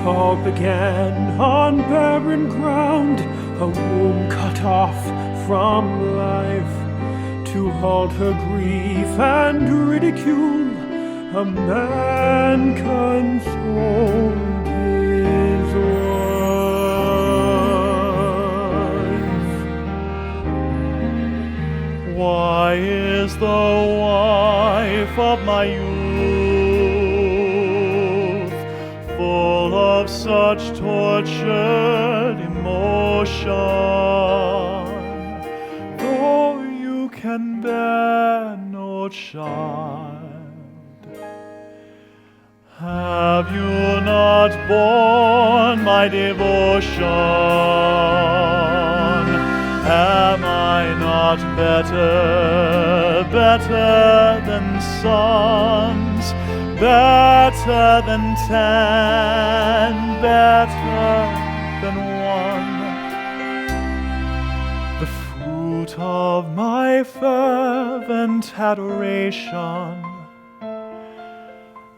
all began on barren ground, a womb cut off from life. To halt her grief and ridicule, a man consoled his wife. Why is the wife of my youth full of such tortured emotion? Though you can bear no child, have you not borne my devotion? Am I not better, better than sons, better than 10, better than one? The fruit of my fervent adoration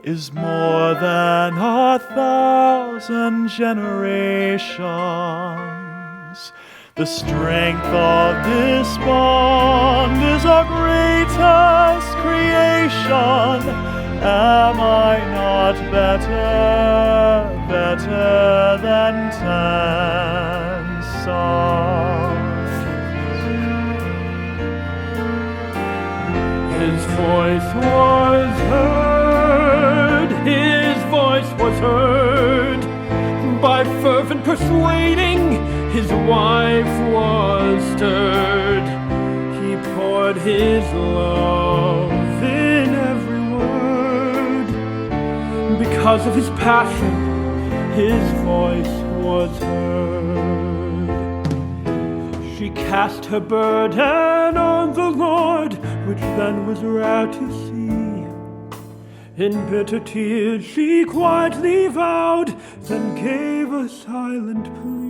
is more than 1,000 generations. The strength of this bond is our greatest creation. Am I not better, better than 10 sons? His voice was heard, his voice was heard. By fervent persuading, his wife was stirred. He poured his love in every word. Because of his passion, his voice was heard. She cast her burden on the Lord, which then was rare to see. In bitter tears she quietly vowed, then gave a silent plea.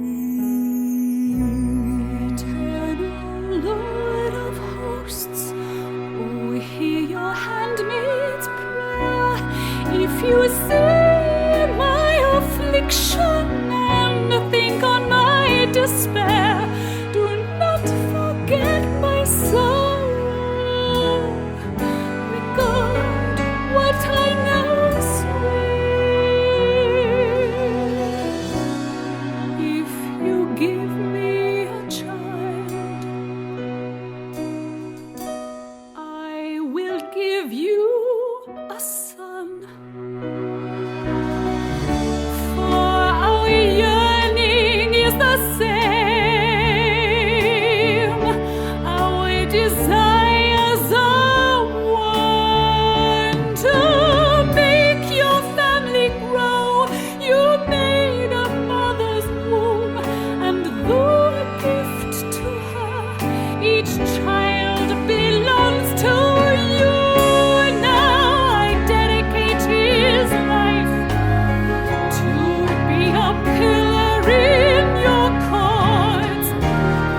Eternal Lord of hosts, oh, hear your handmaid's prayer. If you see my affliction and think on my despair, do not forget my sorrow. Regard what I now swear. If you give me a child, I will give you a son. For our yearning is the same, our desires are one, to make your family grow. You made a mother's womb, and though a gift to her, each child belongs to you. Now I dedicate his life to be a pillar in your courts.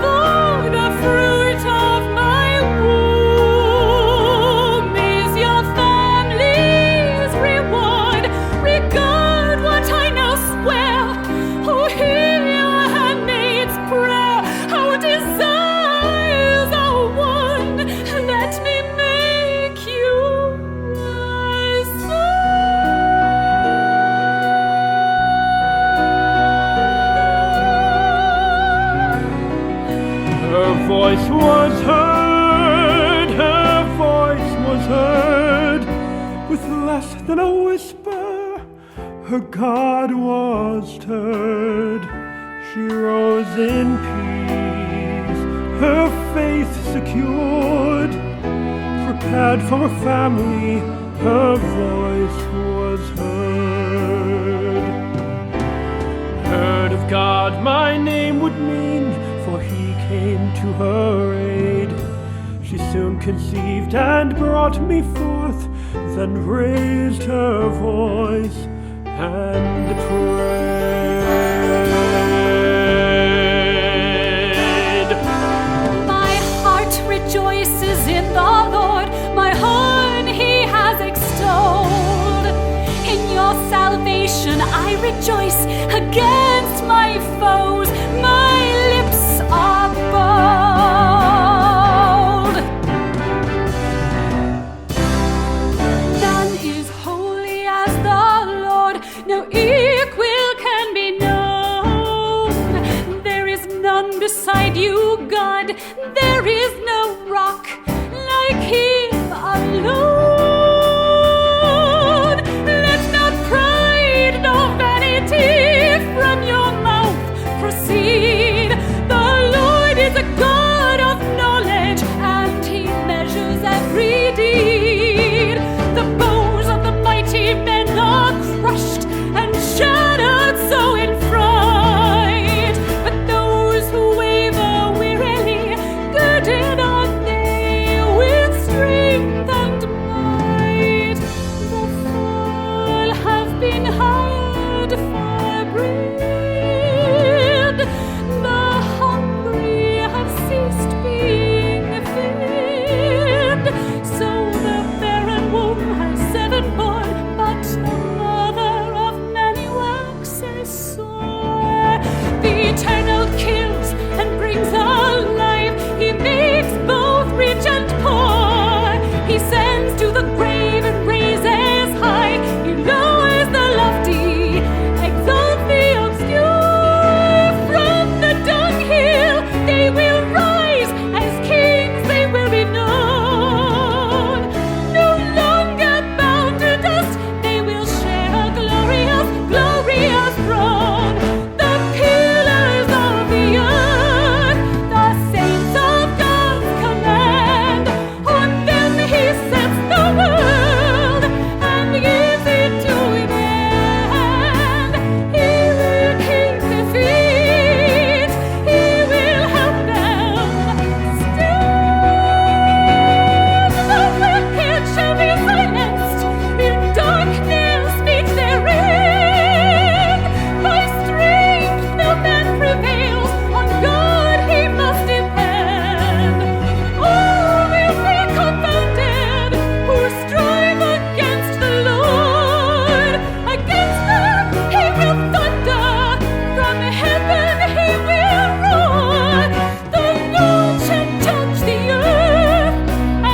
Though the fruit of my womb is your family's reward, regard what I now swear. Oh, hear your handmaid's prayer. Our desires are one. Let me make you my son. Her voice was heard, her voice was heard. With less than a whisper, her God was stirred. She rose in peace, her faith secured. Prepared for a family, her voice was heard. Heard of God my name would mean, for he came to her aid. She soon conceived and brought me forth, then raised her voice and prayed. My heart rejoices in the Lord, my horn he has extolled. In your salvation I rejoice, Lord, there is no rock like him alone. Let not pride nor vanity from your mouth proceed. The Lord is a God of knowledge, and he measures every deed. The bows of the mighty men are crushed and shattered so in fright, but those who waver wearily, girded on they with strength and might. The full have been hired for bread, the hungry have ceased being fed. So the barren womb has 7 born, but the mother of many waxes sore. The Eternal kills and brings alive. He makes both rich and poor. He sends to the grave and raises high. He lowers the lofty, exalts the obscure. From the dunghill they will rise, as kings they will be known. No longer bound to dust, they will share a glorious, glorious throne. The pillars of the earth, the saints of God's command, on them he sets the world and gives it to man. He will keep their feet, he will help them stand. The wicked shall be silenced, in darkness speaks their end. By strength no man prevails, on God he must depend. All will be confounded who strive against the Lord. Against them he will thunder, from heaven he will roar. The Lord shall judge the earth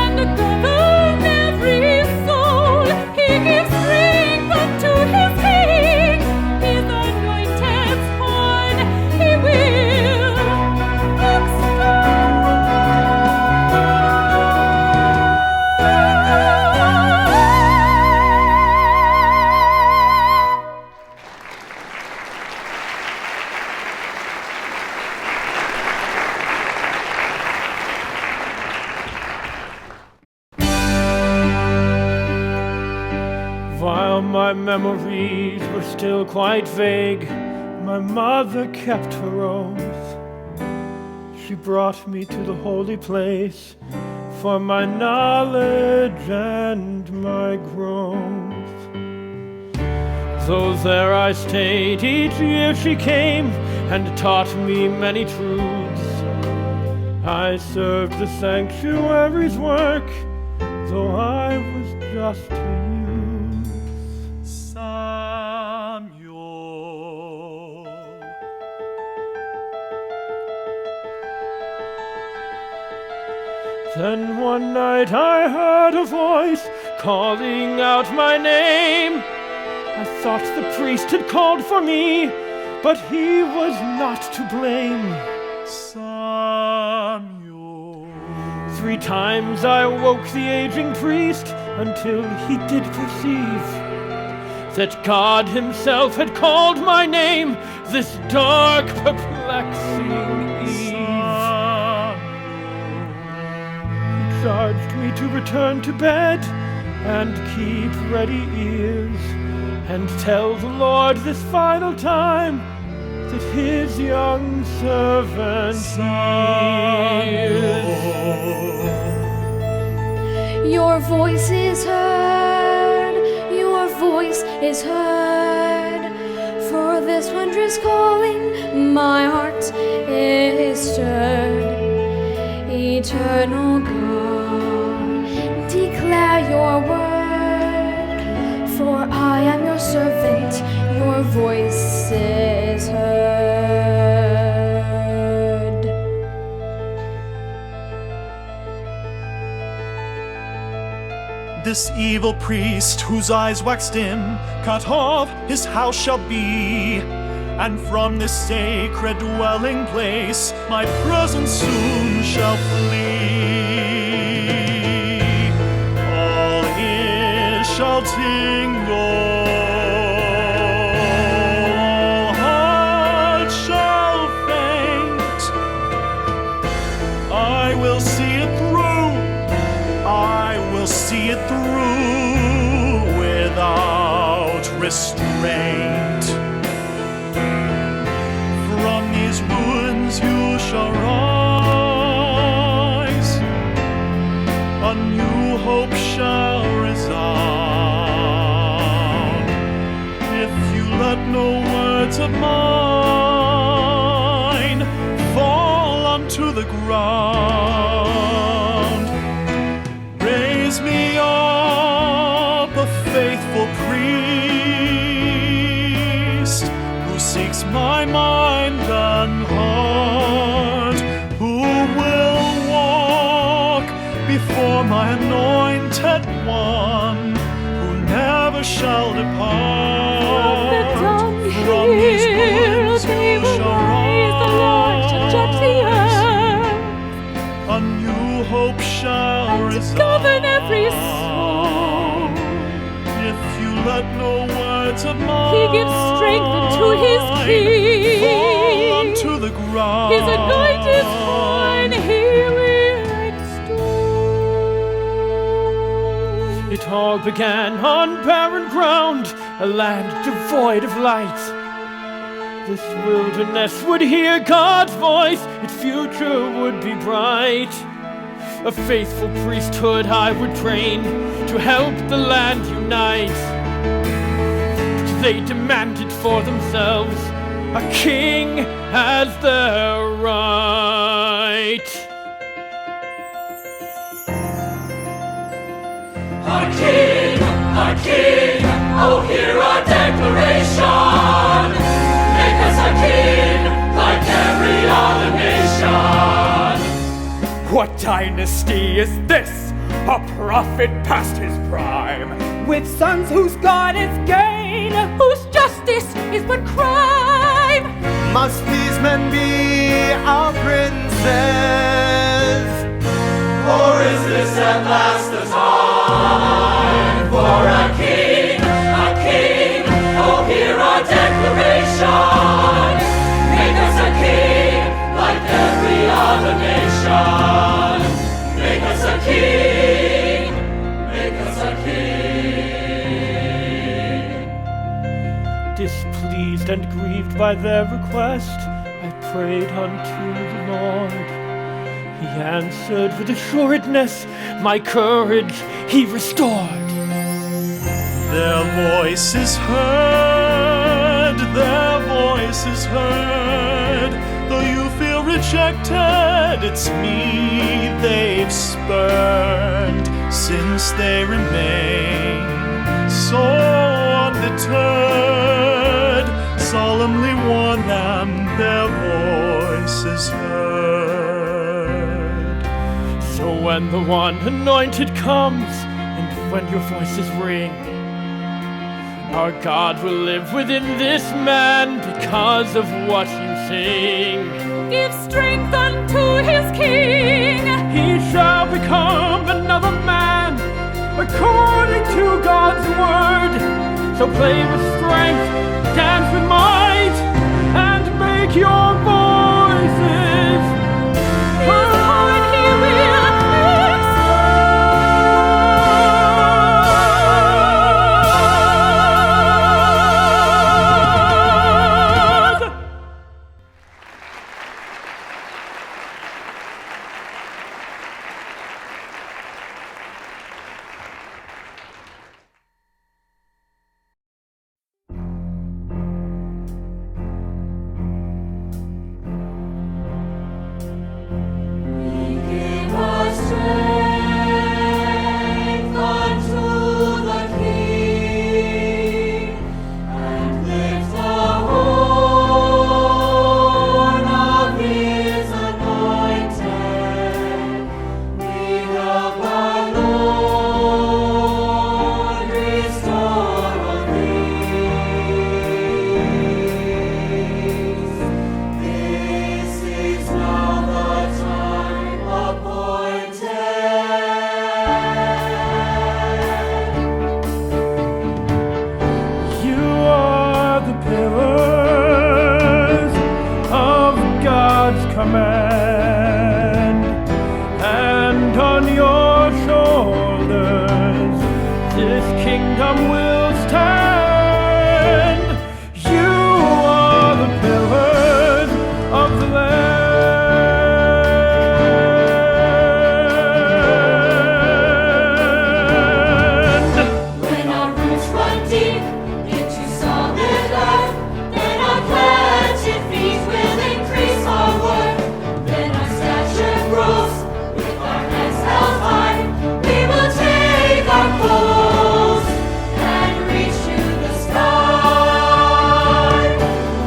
and govern every soul. He gives strength unto his king, his anointed horn he will While my memories were still quite vague, my mother kept her oath. She brought me to the holy place for my knowledge and my growth. Though there I stayed, each year she came and taught me many truths. I served the sanctuary's work, though I was just a youth. Samuel. Then one night I heard a voice calling out my name. I thought the priest had called for me, but he was not to blame. Samuel. 3 times I woke the aging priest until he did perceive that God himself had called my name this dark, perplexing eve. He charged me to return to bed and keep ready ears and tell the Lord this final time that his young servant hears. Your voice is heard, your voice is heard. For this wondrous calling, my heart is stirred. Eternal God, declare your word. For I am your servant, your voice is heard. This evil priest, whose eyes waxed dim, cut off his house shall be. and from this sacred dwelling place my presence soon shall flee. All ears shall tingle, all hearts shall faint. I will see it through, I will see it through without restraint. From these wounds you shall rise, a new hope shall resound. If you let no words of mine fall onto the ground, raise me up a faithful priest who seeks my mind and heart, who will walk before my anointed one, who never shall depart. From these wounds you shall rise, the Lord to judge the earth, a new hope shall and to govern every soul. If you let no words of mine, He gives strength unto His king. fall unto the ground. His anointed one He will extol. It all began on barren ground, a land devoid of light. This wilderness would hear God's voice, its future would be bright. A faithful priesthood I would train to help the land unite. But they demanded for themselves a king as their right. Our King, oh hear our declaration. Make us a king like every other nation. What dynasty is this? A prophet past his prime, with sons whose God is gain, Whose justice is but crime. Must these men be our princes? Or is this at last the time for a king, oh hear our declaration. Make us a king like every other nation. Make us a king, make us a king. displeased and grieved by their request, I prayed unto the Lord. He answered with assuredness, my courage He restored. Their voice is heard, their voice is heard. Though you feel rejected, it's me they've spurned, since they remain so undeterred. Solemnly warn them, their voice is heard. So when the one anointed comes, and when your voices ring, our God will live within this man because of what you sing. Give strength unto His king. He shall become another man according to God's word. So play with strength, dance with might, and make your voices heard. He will command, and on your shoulders this kingdom will stand. You are the pillars of the land. When our roots run deep into solid earth, then our planted feet will increase our worth. Then our stature grows with our heads held high. We will take our poles and reach to the sky.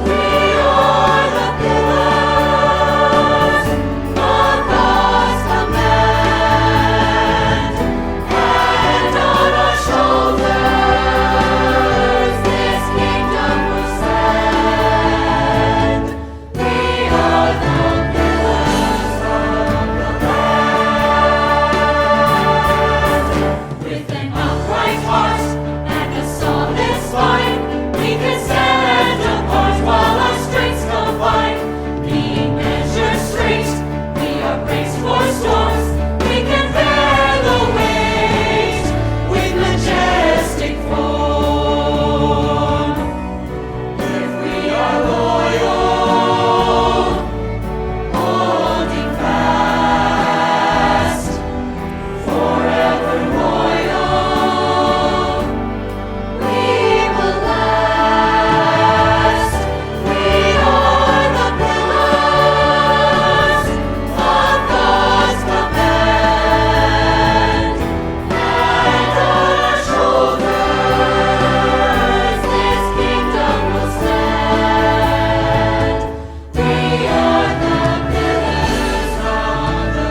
We are the pillars of God's command, and on our shoulders this kingdom will stand. We are the pillars of the land. With an upright heart and a solid spine, we can stand apart while our strengths combine. Being measured straight, we are braced for storms. We can bear the weight with majestic form. If we are loyal, holding fast, forever royal, we will last. We are the pillars of God's command, and on our shoulders this kingdom will stand. We are the pillars of the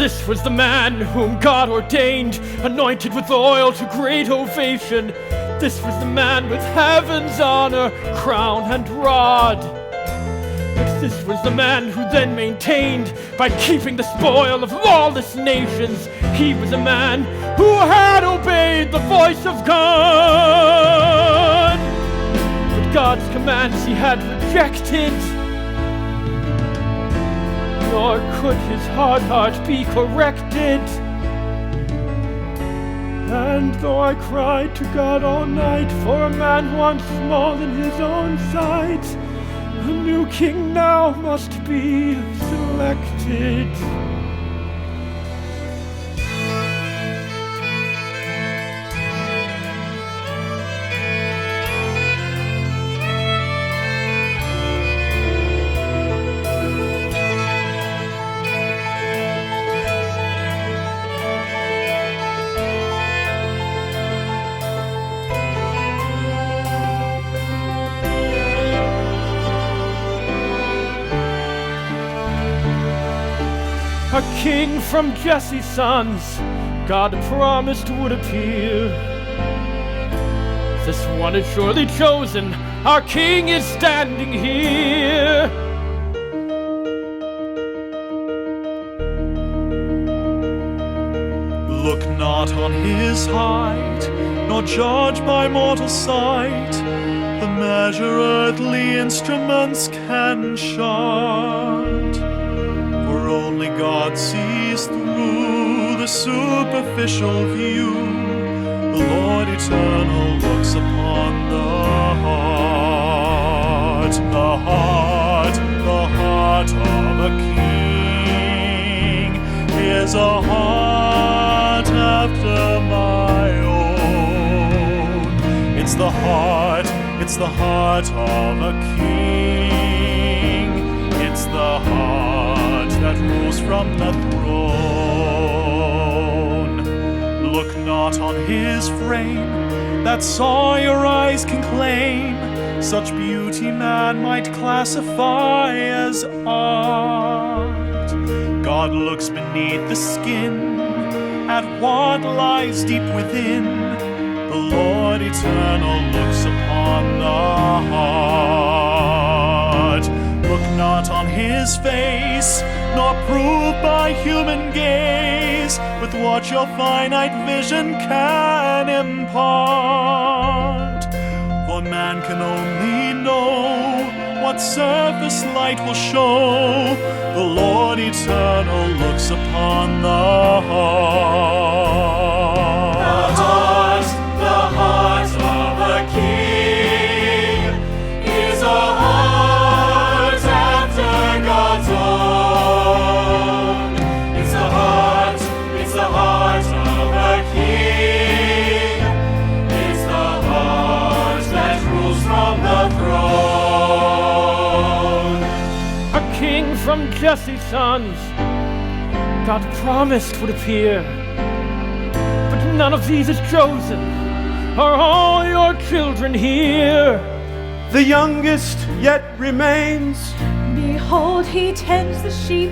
This was the man whom God ordained, anointed with oil to great ovation. This was the man with heaven's honor, crown and rod. But this was the man who then maintained, by keeping the spoil of lawless nations, he was a man who had obeyed the voice of God. But God's commands he had rejected, nor could his hard heart be corrected. And though I cried to God all night for a man once small in his own sight, a new king now must be selected. A king from Jesse's sons, God promised would appear. This one is surely chosen, our king is standing here. Look not on his height, nor judge by mortal sight the measure earthly instruments can shut. For only God sees through the superficial view. The Lord eternal looks upon the heart, the heart, the heart of a king is a heart after my own. It's the heart of a king. It's the heart that rules from the throne. Look not on his frame, that's all your eyes can claim. Such beauty man might classify as art. God looks beneath the skin at what lies deep within. The Lord eternal looks upon the heart. Look not on his face, nor prove by human gaze with what your finite vision can impart. For man can only know what surface light will show. The Lord eternal looks upon the heart. The heart of a king is a heart after God's own. It's the heart of a king. It's the heart that rules from the throne. A king from Jesse's sons, God promised would appear. But none of these is chosen. Are all your children here? The youngest yet remains. Behold, he tends the sheep.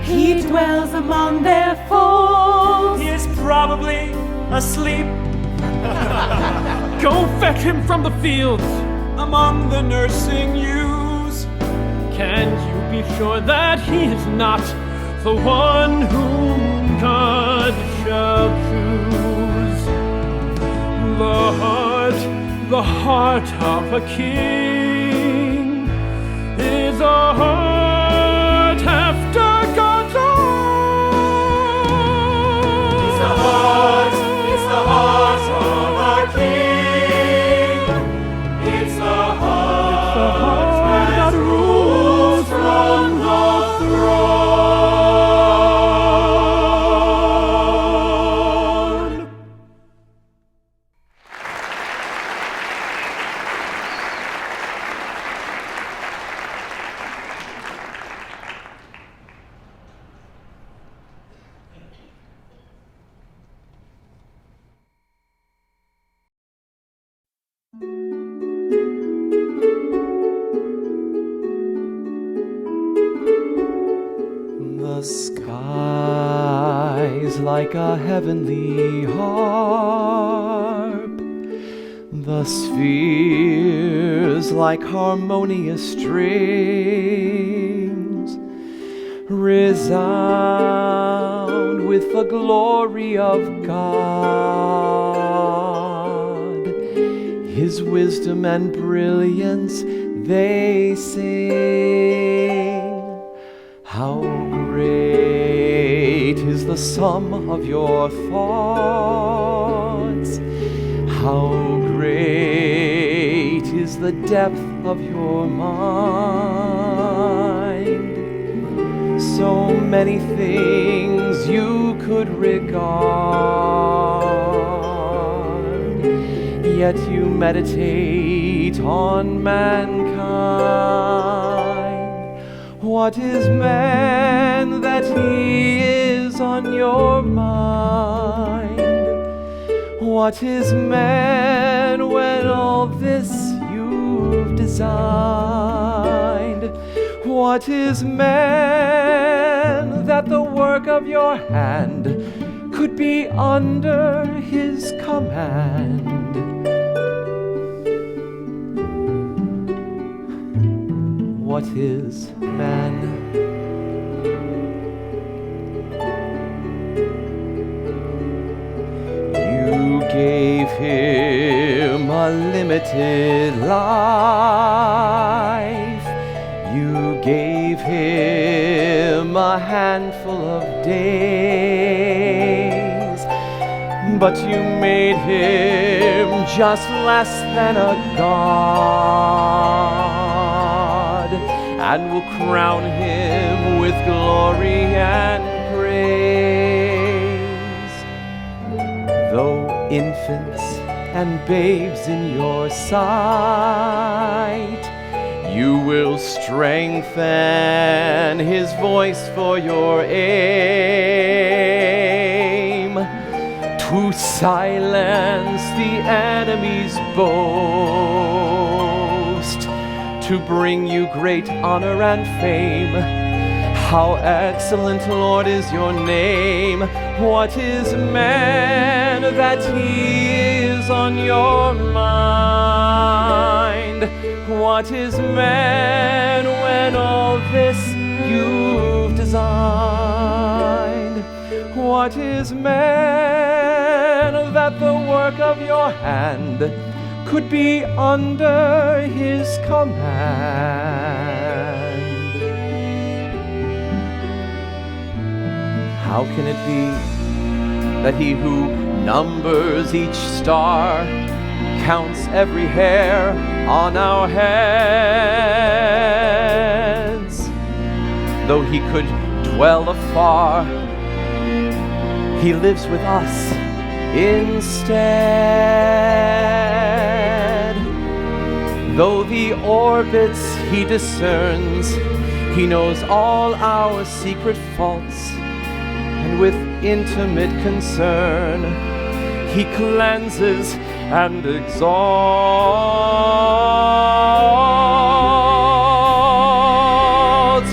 He dwells among their folds. He is probably asleep Go fetch him from the fields. among the nursing ewes. Can you be sure that he is not the one whom God shall choose? The heart of a king is a heart after God's own. It's the heart of a king. It's the heart that rules from the throne. like a heavenly harp, the spheres like harmonious strings resound with the glory of God. His wisdom and brilliance they sing. How great is the sum of your thoughts. How great is the depth of your mind. So many things you could regard, yet you meditate on mankind. What is man that he is on your mind? What is man when all this you've designed? What is man that the work of your hand could be under his command? What is man? You gave him a limited life. You gave him a handful of days, but you made him just less than a god, and will crown him with glory and praise. Though infants and babes in your sight, you will strengthen his voice for your aim, to silence the enemy's boast, to bring you great honor and fame. How excellent, Lord, is your name. What is man that he is on your mind? What is man when all this you've designed? What is man that the work of your hand could be under his command? How can it be that he who numbers each star, counts every hair on our heads? Though he could dwell afar, he lives with us instead. Though the orbits he discerns, he knows all our secret faults, and with intimate concern he cleanses and exalts.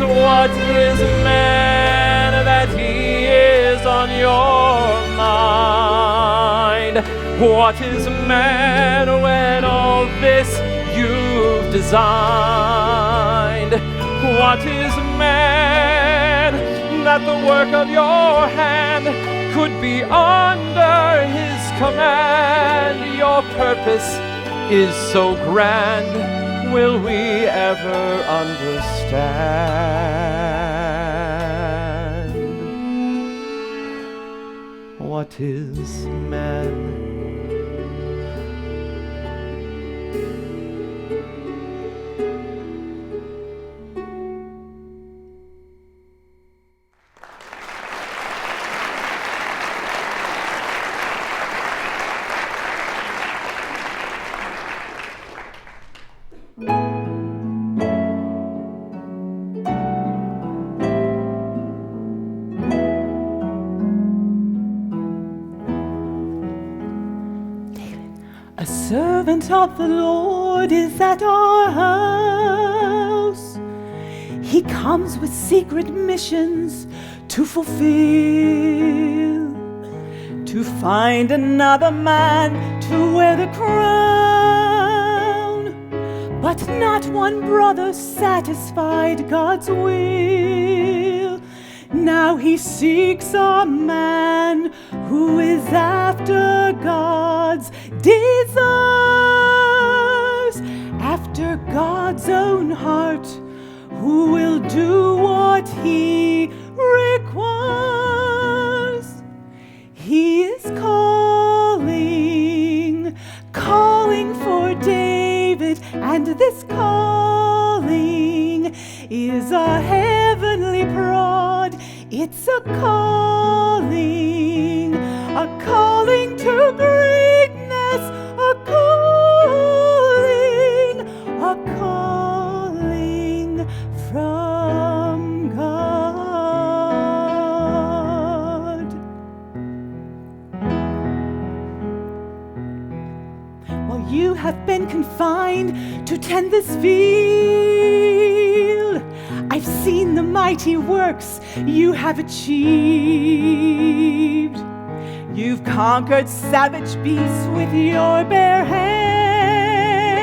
What is man that he is on your mind? What is man when all this you've designed? What is man that the work of your hand could be under his command? Your purpose is so grand, will we ever understand? What is man? A servant of the Lord is at our house. He comes with secret missions to fulfill. to find another man to wear the crown. But not one brother satisfied God's will. Now he seeks a man who is after God's desires, after God's own heart, who will do what he requires. He is calling for David, and this calling is a heavenly prod. It's a calling to greatness, a calling from God. While you have been confined to tend this field, I've seen the mighty works you have achieved. You've conquered savage beasts with your bare hands,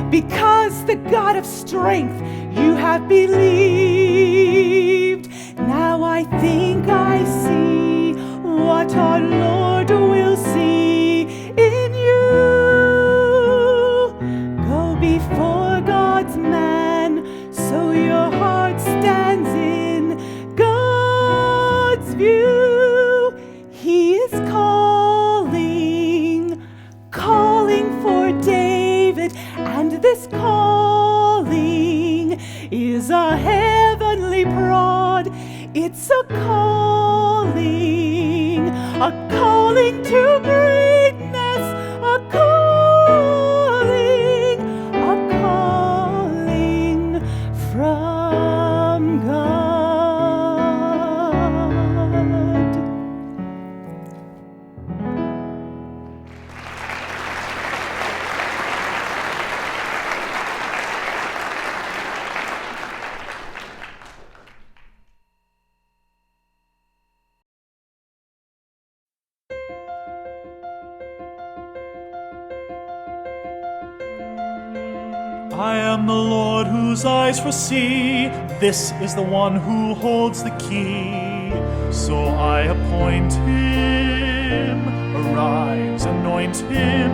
because the God of strength you have believed. Now I think I see what our Lord will see in you. Go before God's man, so your heart stands in God's view. He is calling for David, and this calling is a heavenly prod. It's a calling to greatness, a calling from God. I am the Lord whose eyes foresee. This is the one who holds the key. So I appoint him. Arise, anoint him.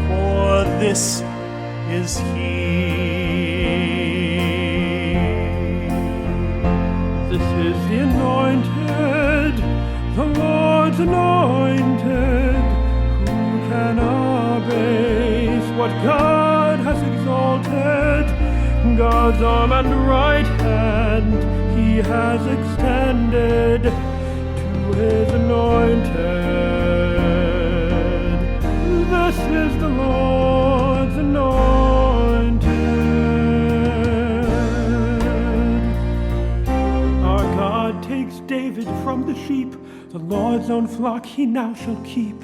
For this is he. This is the anointed, the Lord's anointed. Who can abase what God has exalted? God's arm and right hand he has extended to his anointed. This is the Lord's anointed. Our God takes David from the sheep, the Lord's own flock he now shall keep.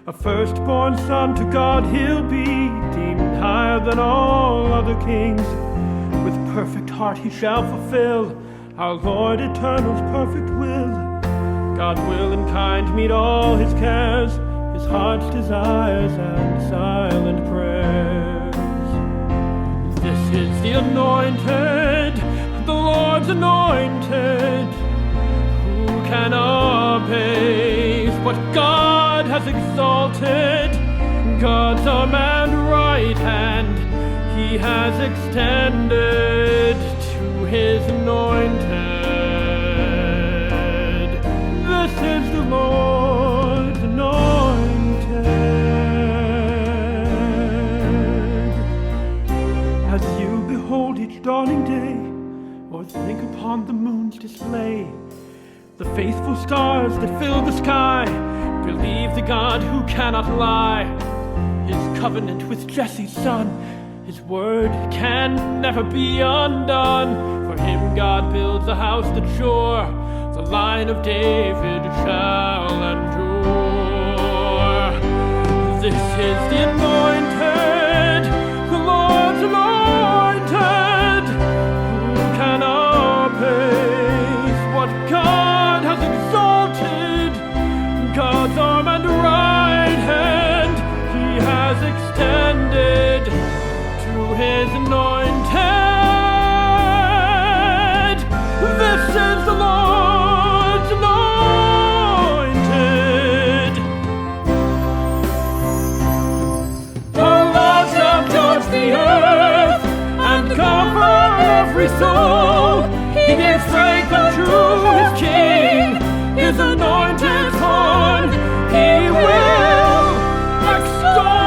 A firstborn son to God he'll be, deemed higher than all other kings. With perfect heart he shall fulfill our Lord Eternal's perfect will. God will in kind meet all his cares, his heart's desires and silent prayers. This is the anointed, the Lord's anointed. Who can abase what God has exalted? God's arm and right hand he has extended to his anointed. This is the Lord's anointed. As you behold each dawning day, or think upon the moon's display, the faithful stars that fill the sky, believe the God who cannot lie. His covenant with Jesse's son, his word can never be undone. For him God builds a house that's sure, the line of David shall endure. This is the anointed, the Lord's anointed. Who can abase what God has exalted? every soul. He gave strength unto his king, his anointed one. He will extol.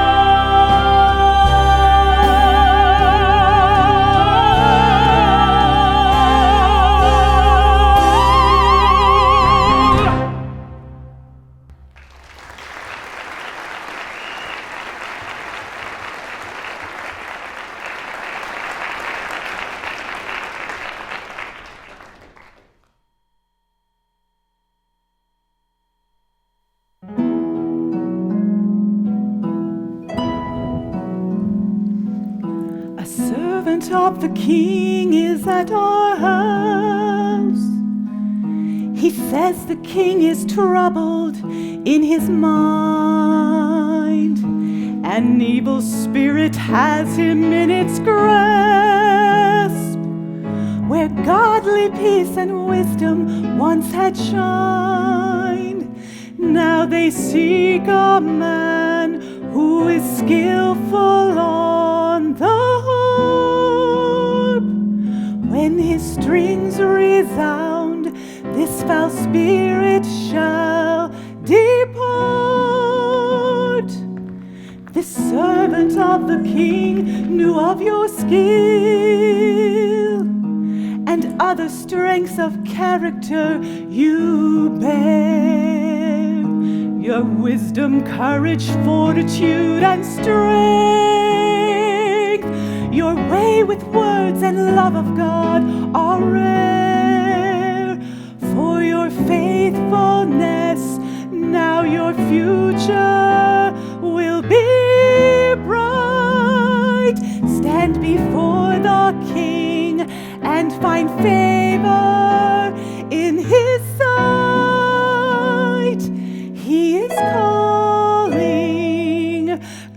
A servant of the king is at our house. He says the king is troubled in his mind. An evil spirit has him in its grasp. Where godly peace and wisdom once had shined, now they seek a man who is skillful on the harp. When his strings resound, this foul spirit shall depart. The servant of the king knew of your skill and other strengths of character you bear. Your wisdom, courage, fortitude, and strength, your way with words and love of God are rare. For your faithfulness, now your future will be bright. Stand before the king and find favor in his sight. He is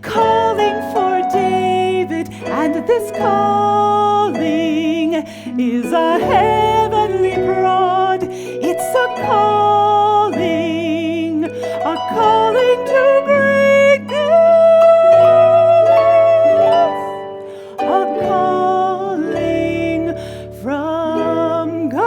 calling for David, and this calling is a heavenly prod. It's a calling to greatness, a calling from God.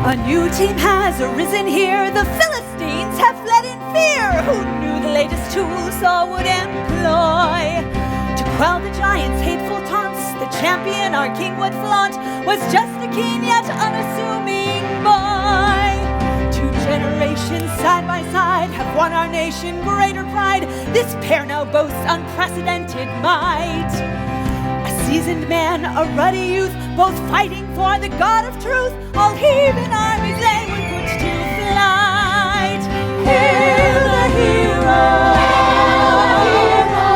A new team has arisen here. The Philistines have fled in fear. Who knew the latest tool Saul would employ? To quell the giants' hateful taunts, the champion our king would flaunt was just a keen yet unassuming boy. 2 generations side by side have won our nation greater pride. This pair now boasts unprecedented might. A seasoned man, a ruddy youth, both fighting for the God of truth. All heathen armies they would put to flight. Hail the hero,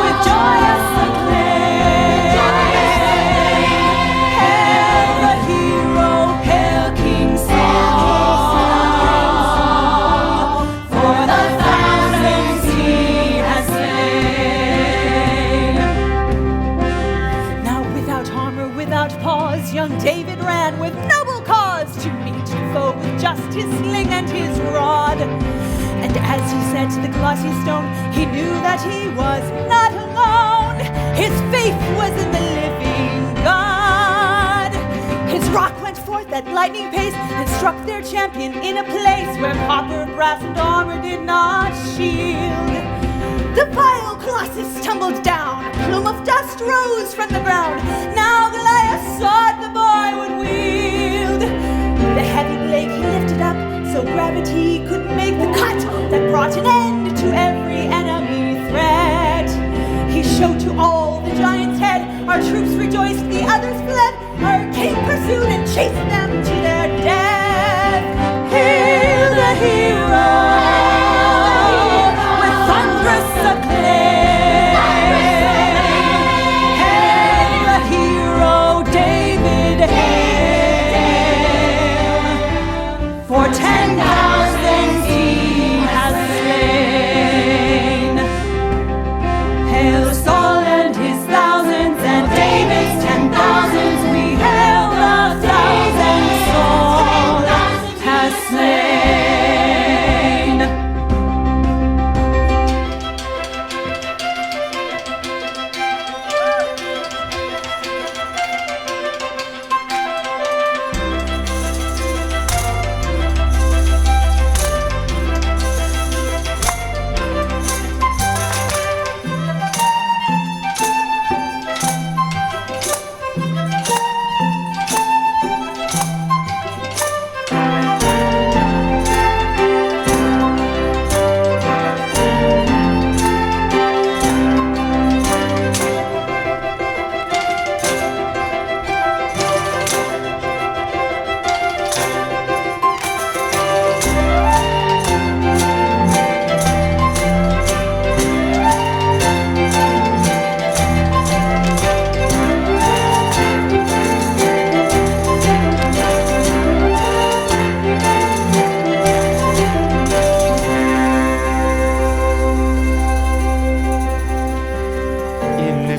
with joyous acclaim. Hail the hero, hail King Saul, for the thousands he has slain. Now without armor, without pause, young David ran with noble cause to meet the foe with just his sling and his rod. And as he set the glossy stone, he knew that he was not alone. His faith was in the living God. His rock went forth at lightning pace and struck their champion in a place where copper, brass, and armor did not shield. The vile colossus tumbled down, a plume of dust rose from the ground. Now Goliath sword the boy would wield. The heavy blade he lifted up, so gravity could make the cut that brought an end to every enemy threat. He showed to all the giant's head. Our troops rejoiced, the others fled. Our king pursued and chased them to their death. Hail the hero, with thunderous acclaim. Hail the hero, David, hail. For 10,000 he has slain. Hail Saul and his thousands, and David's 10,000s. We hail the thousands Saul has slain.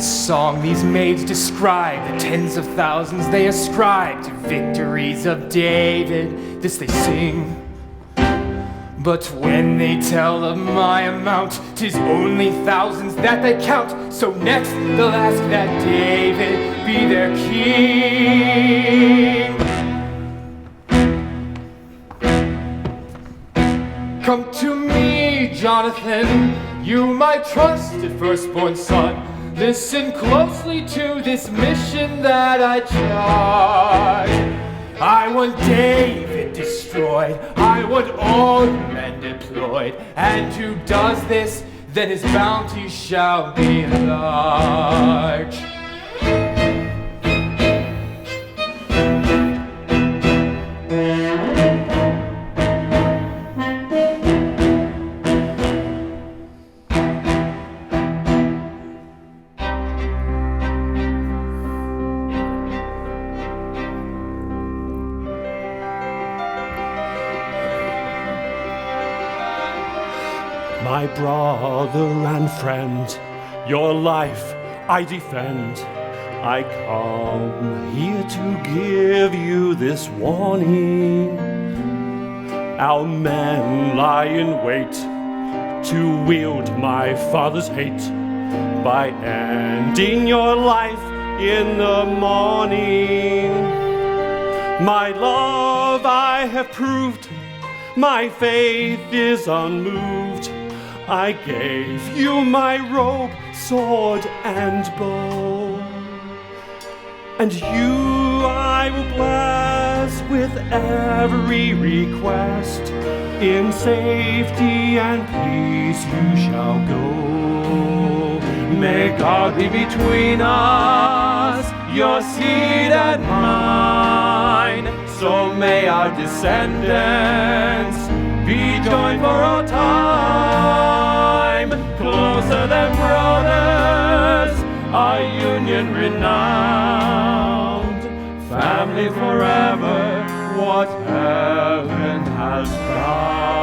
Song these maids describe the tens of thousands they ascribe to victories of David. This they sing. But when they tell of my amount, 'tis only thousands that they count. So next they'll ask that David be their king. Come to me, Jonathan, you my trusted firstborn son. Listen closely to this mission that I charge. I want David destroyed, I want all men deployed. And who does this, then his bounty shall be large. My brother and friend, your life I defend. I come here to give you this warning. Our men lie in wait to wield my father's hate by ending your life in the morning. My love I have proved, my faith is unmoved. I gave you my robe, sword, and bow. And you I will bless with every request. In safety and peace you shall go. May God be between us, your seed and mine. So may our descendants be joined for all time. Closer than brothers, our union renowned. Family forever, what heaven has found.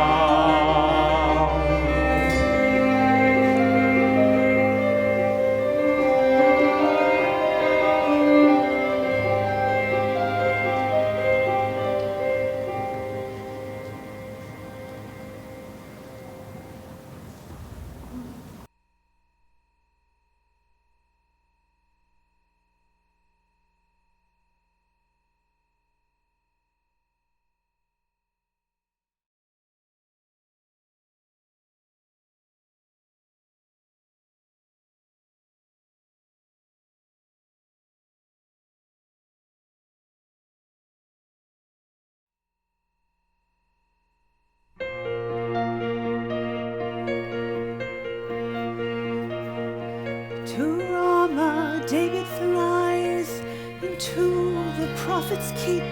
To Rama, David flies into the prophet's keep,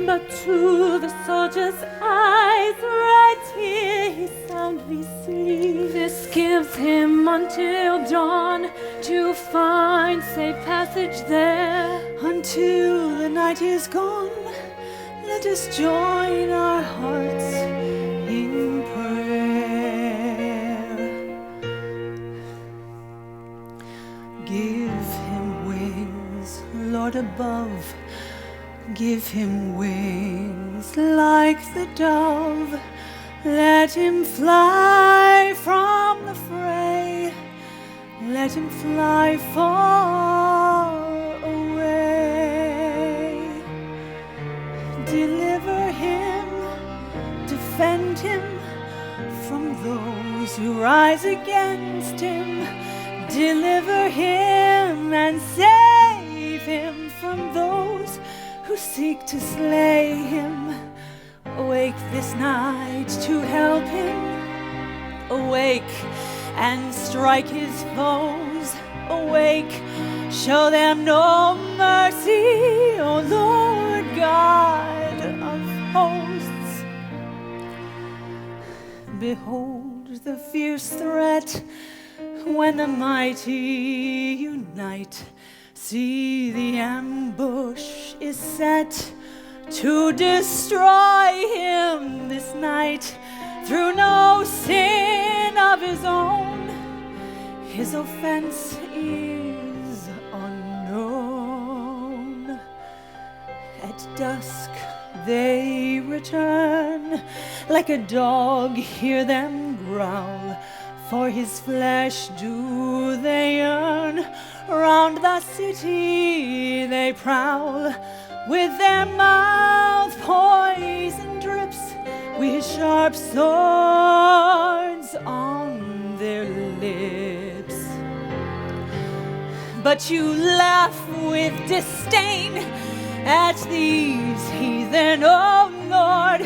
but to the soldier's eyes, right here he soundly sleeps. This gives him until dawn to find safe passage there. Until the night is gone, let us join our hearts in prayer. Give him wings, Lord above. Give him wings like the dove. Let him fly from the fray. Let him fly far away. Deliver him, defend him from those who rise against him. Deliver him and save him from those who seek to slay him. Awake this night to help him. Awake and strike his foes. Awake, show them no mercy, O Lord God of hosts. Behold the fierce threat when the mighty unite. See, the ambush is set to destroy him this night. Through no sin of his own, his offense is unknown. At dusk they return, like a dog hear them growl. For his flesh do they yearn. Round the city they prowl. With their mouth poison drips, with sharp swords on their lips. But you laugh with disdain at these heathen, oh Lord.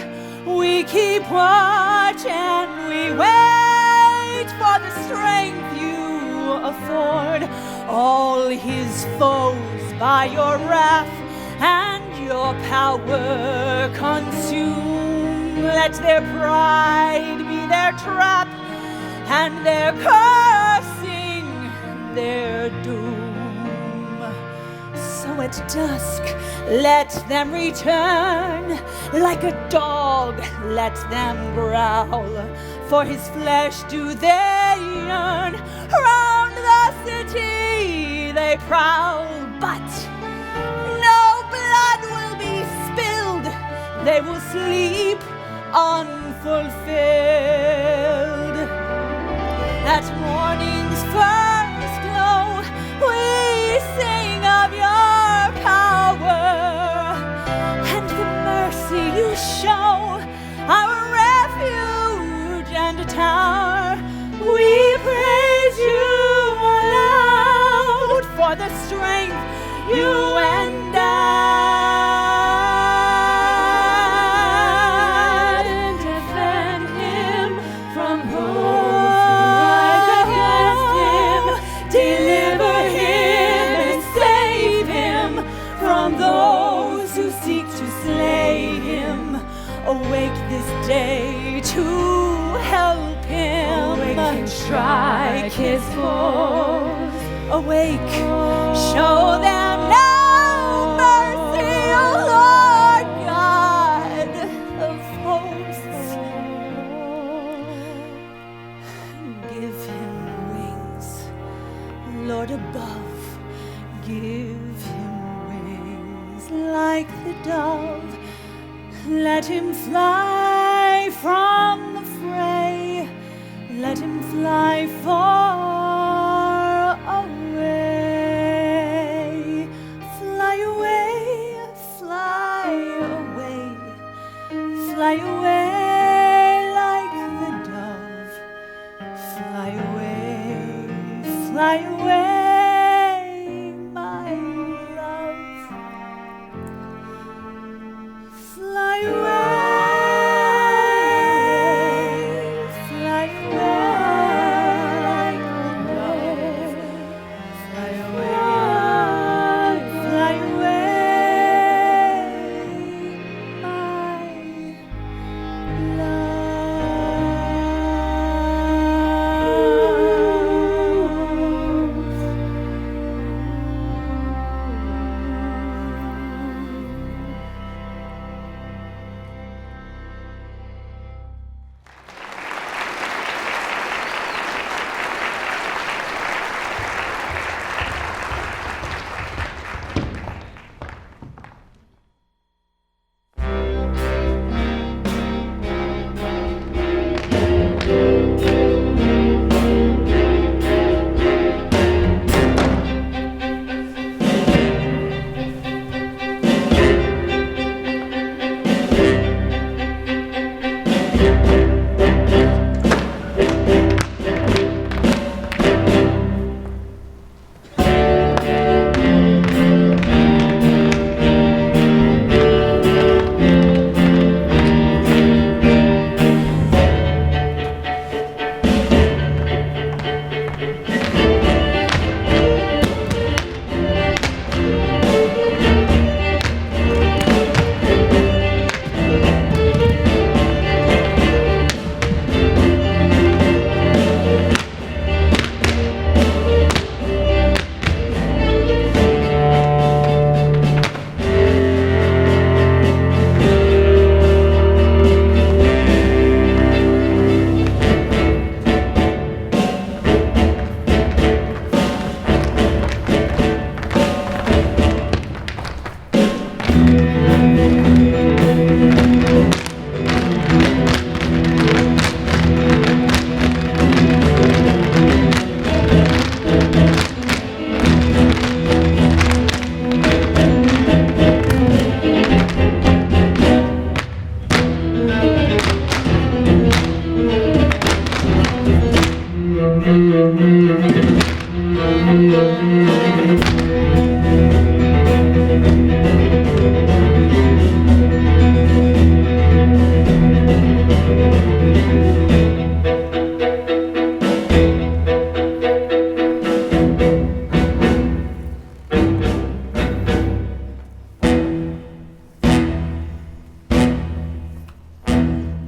We keep watch and we wait for the strength you afford. All his foes by your wrath and your power consume. Let their pride be their trap and their cursing their doom. So at dusk let them return, like a dog let them growl. For his flesh do they yearn. Round the city they prowl, but no blood will be spilled. They will sleep unfulfilled. At morning's first glow we sing of your power, and tower. We praise you aloud for the strength you endowed, and defend him from those who rise against him. Deliver him and save him from those who seek to slay him. Awake this day to help him. Awake and strike his foes. Awake, show them no mercy, O Lord God of hosts. Give him wings, Lord above. Give him wings like the dove. Let him fly from the fray. Let him fly far away. Fly away, fly away. Fly away like the dove. Fly away, fly away, my love. Fly away.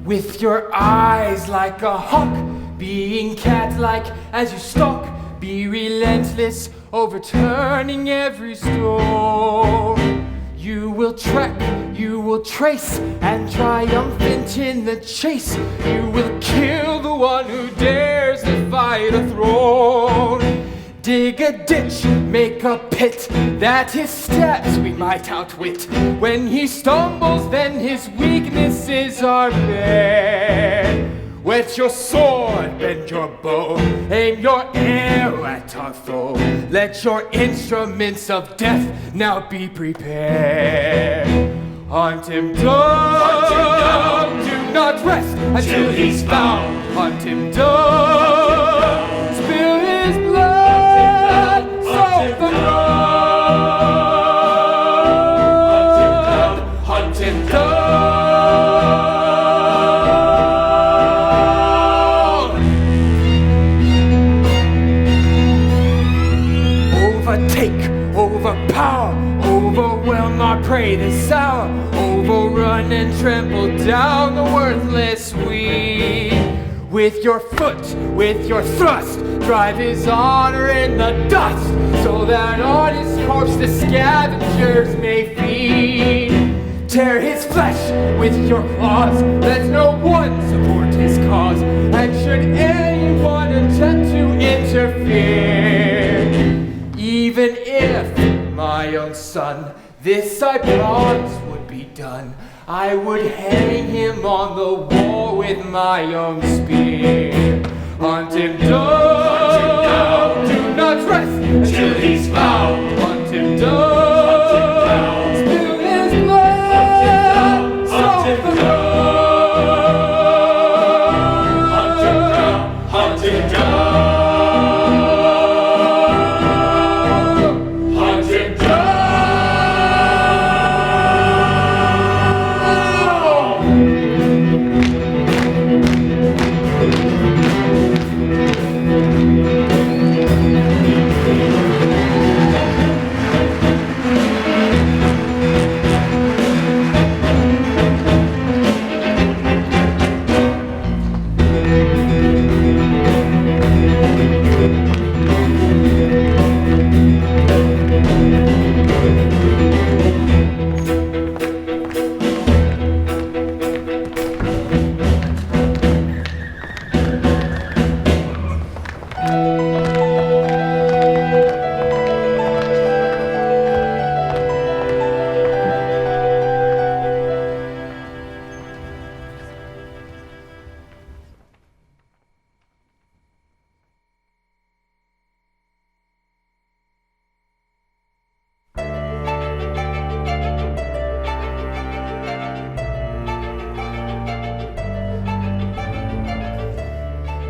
With your eyes like a hawk, being cat-like as you stalk, be relentless, overturning every stone. You will track, you will trace, and triumphant in the chase, you will kill the one who dares defy the throne. Dig a ditch, make a pit, that his steps we might outwit. When he stumbles, then his weaknesses are bare. Whet your sword, bend your bow, aim your arrow at our foe. Let your instruments of death now be prepared. Hunt him down, do not rest until he's found. hunt him down, spill his blood, salt the road, hunt him down. Overtake, overpower, overwhelm our prey this hour, overrun and trample down the worthless weed. With your foot, with your thrust, drive his honor in the dust, so that on his corpse the scavengers may feed. Tear his flesh with your claws, let no one support his cause, and should anyone attempt to interfere, even if, my young son, this I promise would be done, I would hang him on the wall with my own spear. Hunt him down, do not rest until he's found. Hunt him down, spill his blood, salt the road. Hunt him down, hunt him down.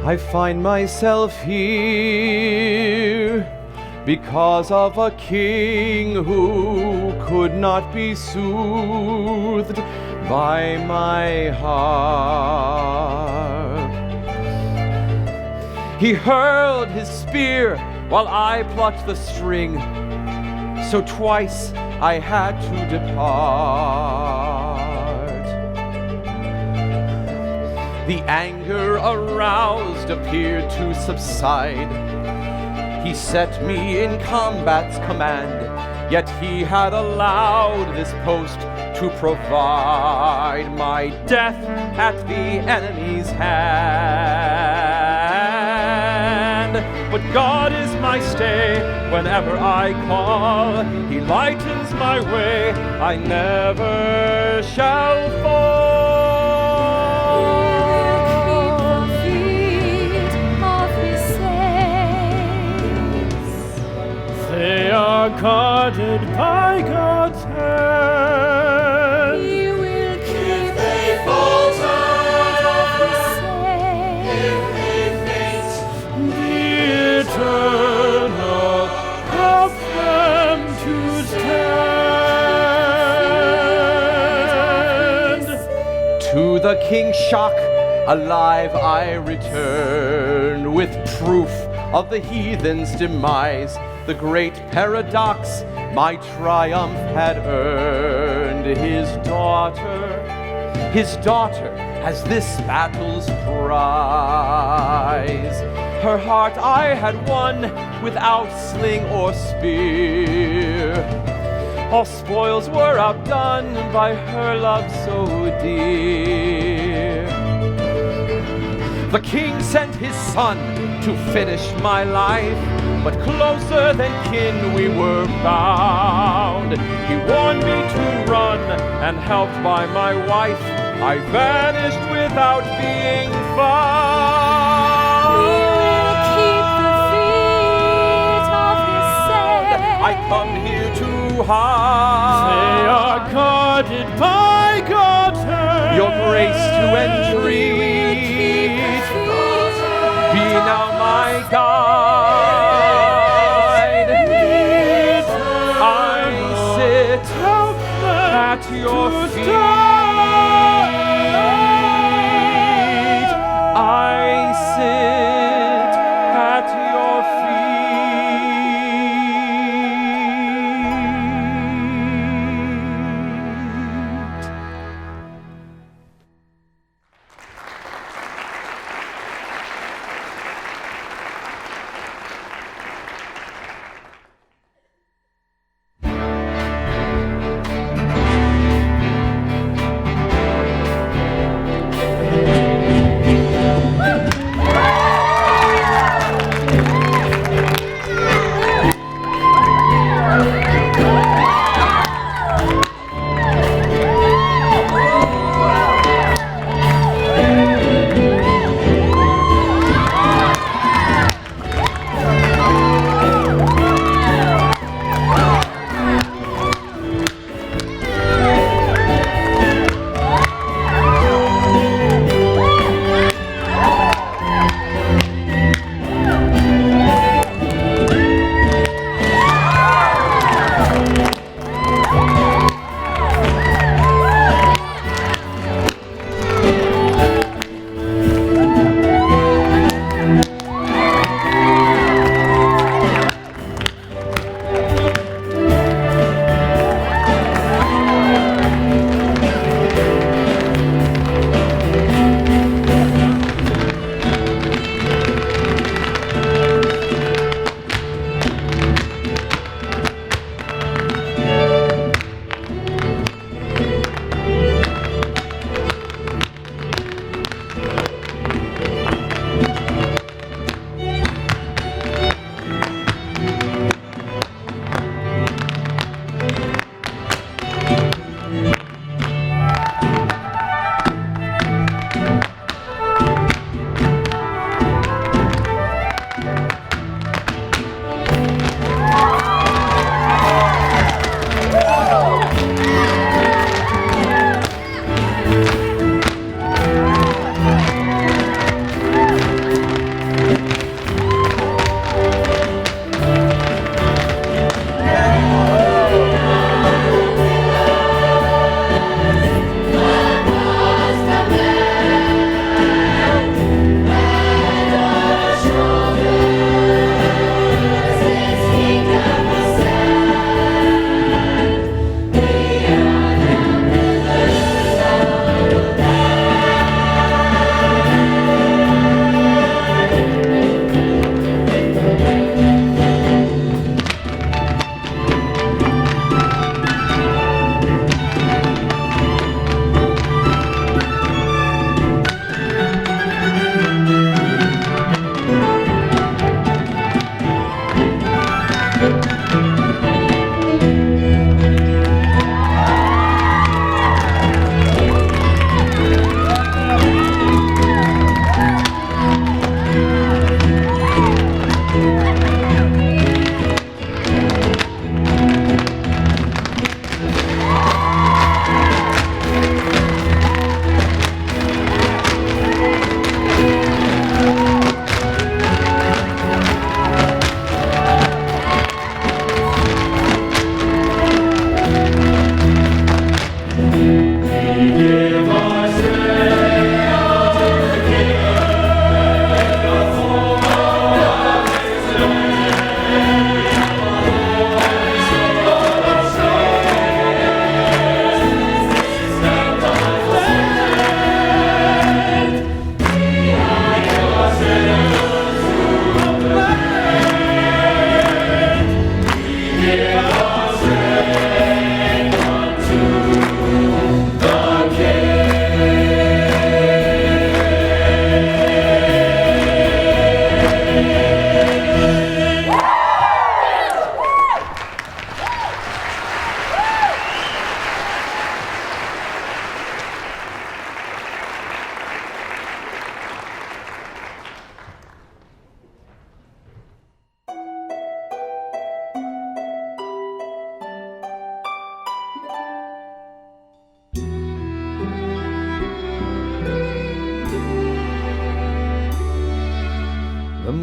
I find myself here because of a king who could not be soothed by my harp. He hurled his spear while I plucked the string, so twice I had to depart. The anger aroused appeared to subside. He set me in combat's command, yet he had allowed this post to provide my death at the enemy's hand. But God is my stay whenever I call. He lightens my way, I never shall fall. They are guarded by God's hand. He will keep They falter, if they faint, The eternal help them to stand. To the king's shock, alive I return, with proof of the heathen's demise. The great paradox my triumph had earned. His daughter has this battle's prize. Her heart I had won without sling or spear. All spoils were outdone by her love so dear. The king sent his son to finish my life, but closer than kin we were bound. He warned me to run, and helped by my wife, I vanished without being found. We will keep the feet of his saints. I come here to hide. They are guarded by God's hand. Your grace to We will keep entreat. the feet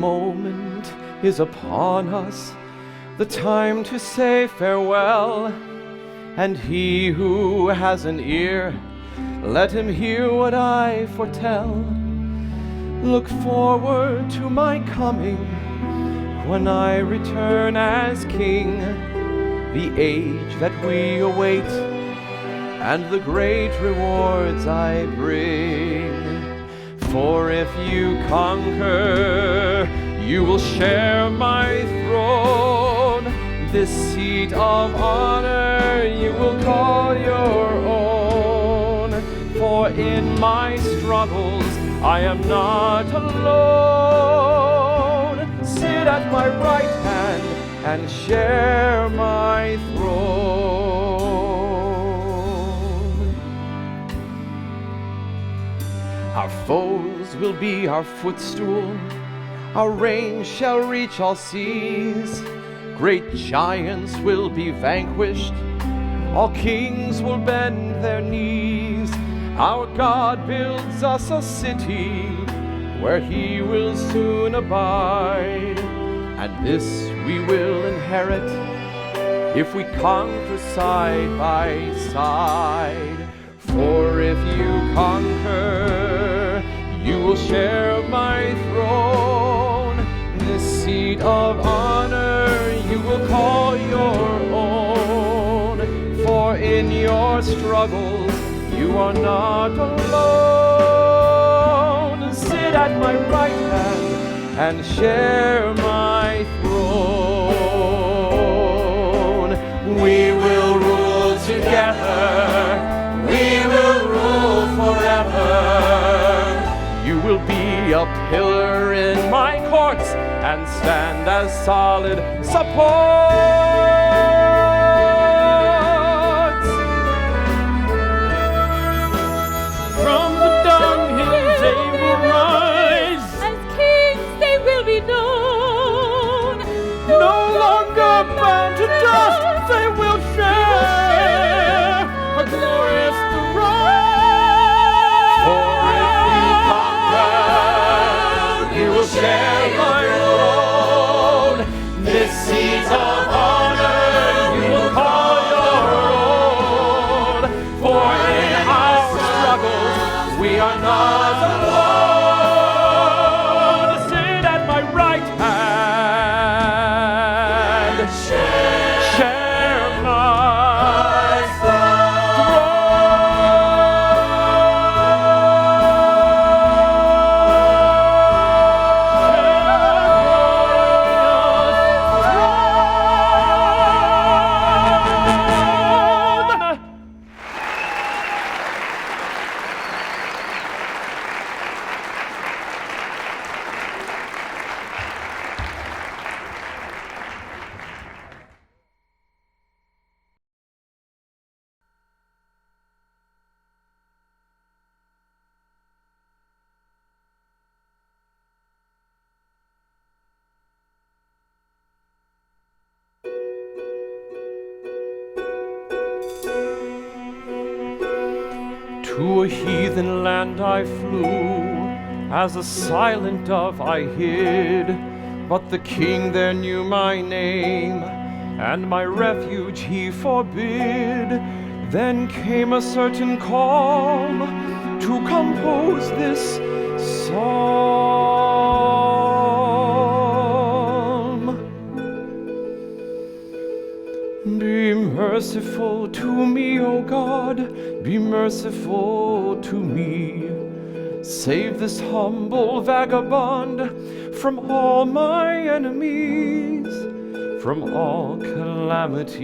moment is upon us, the time to say farewell. And he who has an ear, let him hear what I foretell. Look forward to my coming, when I return as king, the age that we await, and the great rewards I bring. For if you conquer, you will share my throne. This seat of honor you will call your own. For in my struggles I am not alone. Sit at my right hand and share my throne. Our foes will be our footstool, our reign shall reach all seas. Great giants will be vanquished, all kings will bend their knees. Our God builds us a city where he will soon abide, and this we will inherit if we conquer side by side. For if you conquer, you will share my throne. This seat of honor you will call your own. For in your struggles you are not alone. Sit at my right hand and share my throne. We will rule together, we will rule forever. You will be a pillar in my courts and stand as solid support. From the dunghill they will rise. As kings they will be known. No longer bound to dust, they will share a glorious throne. For if you conquer, you will share my throne. This seat of honor you will call your own. For in our struggles we are not alone. Sit at my right hand. Share my To a heathen land I flew, as a silent dove I hid. But the king there knew my name, and my refuge he forbid. Then came a certain calm to compose this psalm. Be merciful to me, O God, be merciful to me. Save this humble vagabond from all my enemies, from all calamities.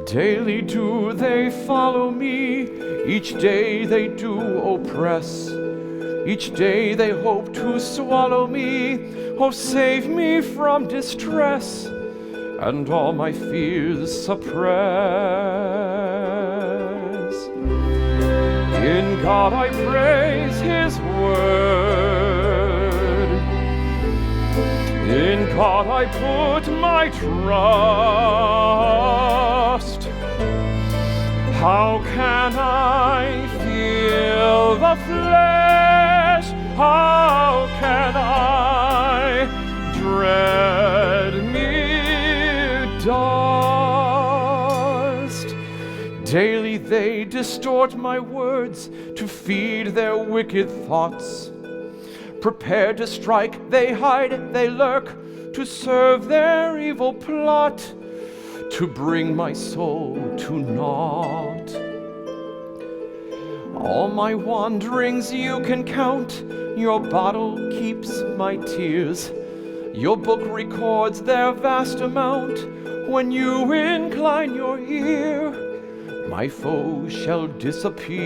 Daily do they follow me, each day they do oppress. Each day they hope to swallow me. Oh, save me from distress, and all my fears suppress. In God I praise his word. In God I put my trust. How can I feel the flesh? How distort my words to feed their wicked thoughts. Prepared to strike, they hide, they lurk, to serve their evil plot, to bring my soul to naught. All my wanderings you can count, your bottle keeps my tears. Your book records their vast amount. When you incline your ear, my foe shall disappear.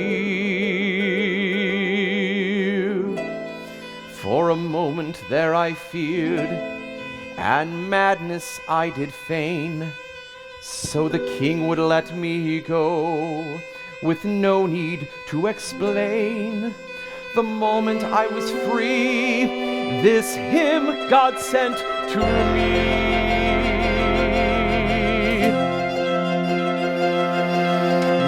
For a moment there I feared, and madness I did feign, so the king would let me go, with no need to explain. The moment I was free, this hymn God sent to me.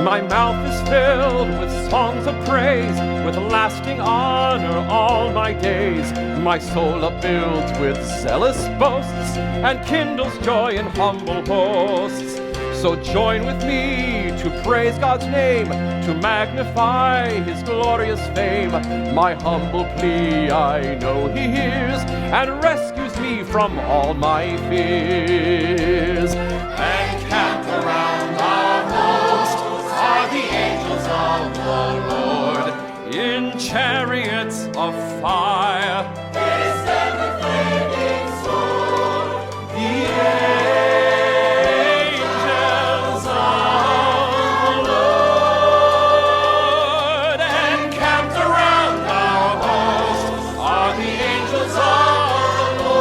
My mouth is filled with songs of praise, with lasting honor all my days. My soul upbuilds with zealous boasts, and kindles joy in humble hosts. So join with me to praise God's name, to magnify his glorious fame. My humble plea I know he hears, and rescues me from all my fears. Encamped around our host are the angels of the Lord, In chariots of fire, they stand with flaming sword. The angels of the Lord, encamped around our host are the angels of the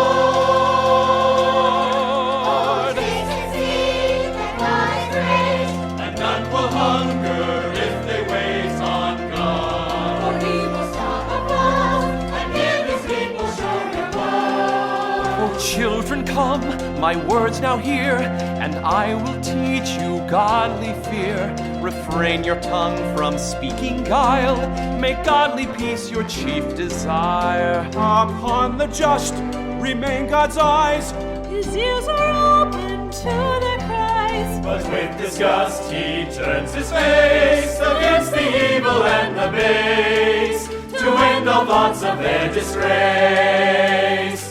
Lord. Taste and see that God is great, and none will hunger if they wait on God. For he will stop above and give his people sure reward. Oh, children, come, my words now hear, and I will teach you godly fear. Refrain your tongue from speaking guile, make godly peace your chief desire. Upon the just remain God's eyes. His ears are open to their cries. But with disgust he turns his face against the evil and the base, to end all thoughts of their disgrace.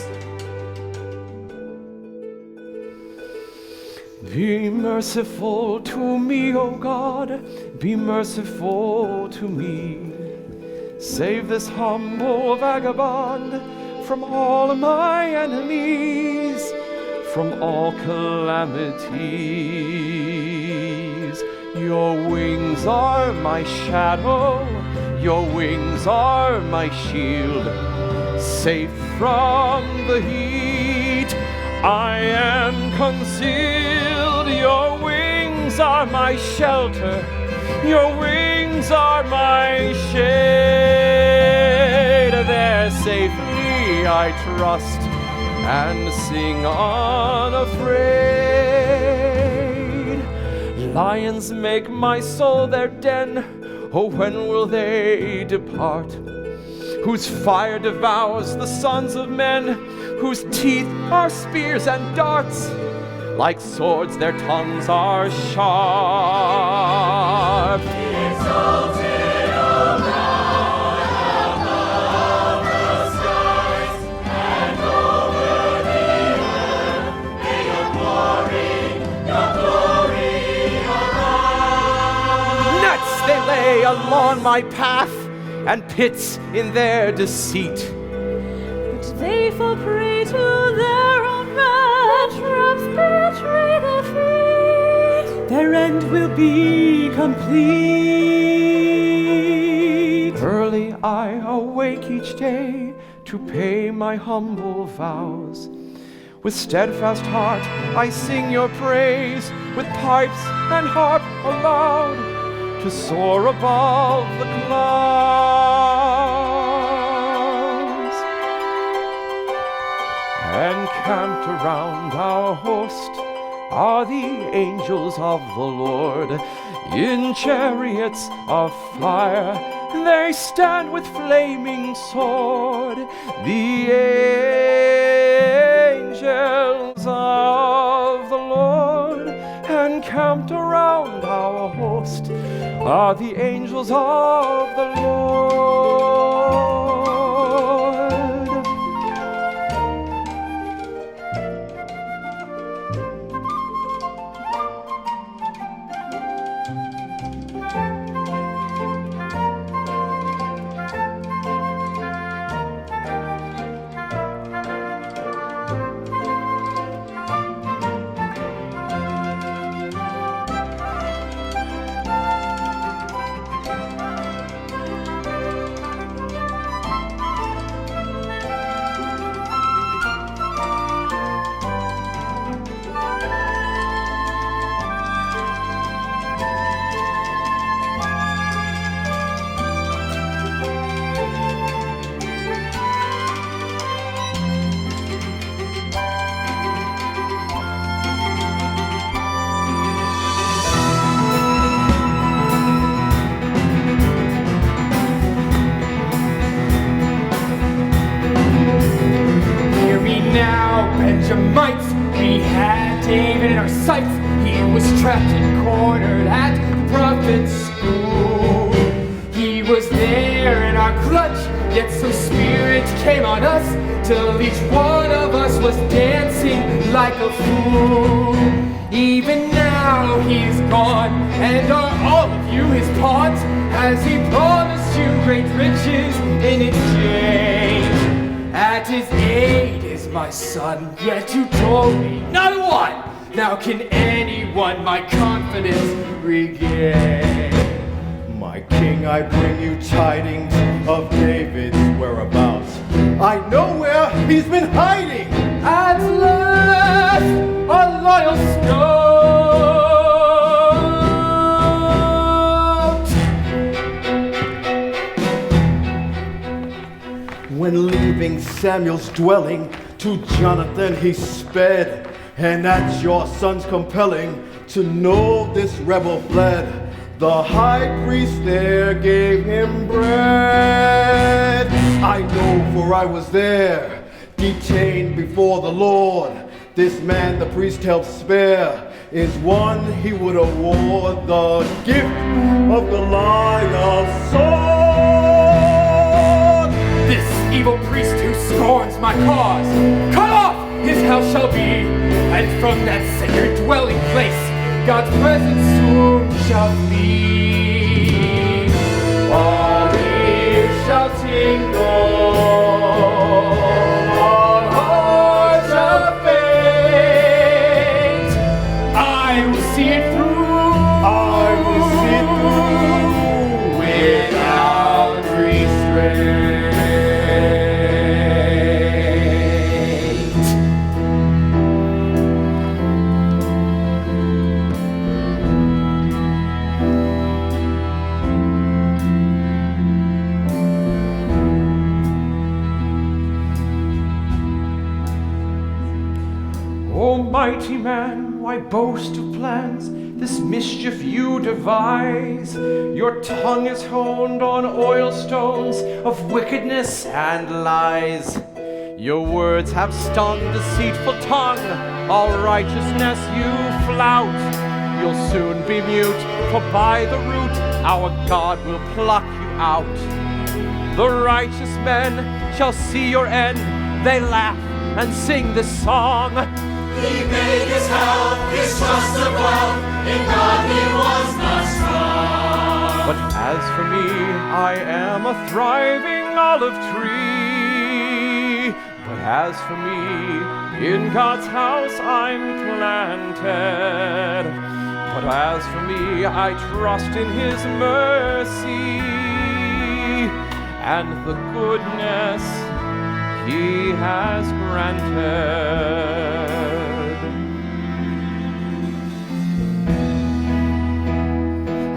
Be merciful to me, O God, be merciful to me. Save this humble vagabond from all my enemies, from all calamities. Your wings are my shadow, your wings are my shield. Safe from the heat, I am concealed. Your wings are my shelter, your wings are my shade. There safely I trust and sing unafraid. Lions make my soul their den, oh, when will they depart? Whose fire devours the sons of men, whose teeth are spears and darts. Like swords their tongues are sharp. Exalted, O God, above the skies and over the earth, may your glory arise. Nets they lay along my path, and pits in their deceit. But they fall prey to their own wrath. Traps betray their feet. Their end will be complete. Early I awake each day to pay my humble vows. With steadfast heart I sing your praise, with pipes and harp aloud, to soar above the clouds. Encamped around our host are the angels of the Lord, in chariots of fire they stand with flaming sword. The angels of the Lord, encamped around our host are the angels of the Lord. Benjamites, we had David in our sights. He was trapped and cornered at the prophet's school. He was there in our clutch, yet some spirit came on us, till each one of us was dancing like a fool. Even now he's gone, and are all of you his pawns? Has he promised you great riches in exchange? At his aid is my son, yet you told me not one. Now can anyone my confidence regain? My king, I bring you tidings of David's whereabouts. I know where he's been hiding. At last, a loyal scout. When leaving Samuel's dwelling, to Jonathan he sped, and at your son's compelling, to know this rebel fled. The high priest there gave him bread. I know, for I was there, detained before the Lord. This man the priest helped spare is one he would award the gift of Goliath's sword. This evil priest who scorns my cause, cut off his house shall be, and from that sacred dwelling place God's presence soon shall flee. All ears shall tingle, all hearts shall faint. I will see it through, I will see it through without restraint. Mighty man, why boast of plans? This mischief you devise. Your tongue is honed on oil stones of wickedness and lies. Your words have stung, deceitful tongue. All righteousness you flout. You'll soon be mute, for by the root our God will pluck you out. The righteous men shall see your end. They laugh and sing this song. He made his help, his trust above, in God he was not strong. But as for me, I am a thriving olive tree. But as for me, in God's house I'm planted. But as for me, I trust in his mercy and the goodness he has granted.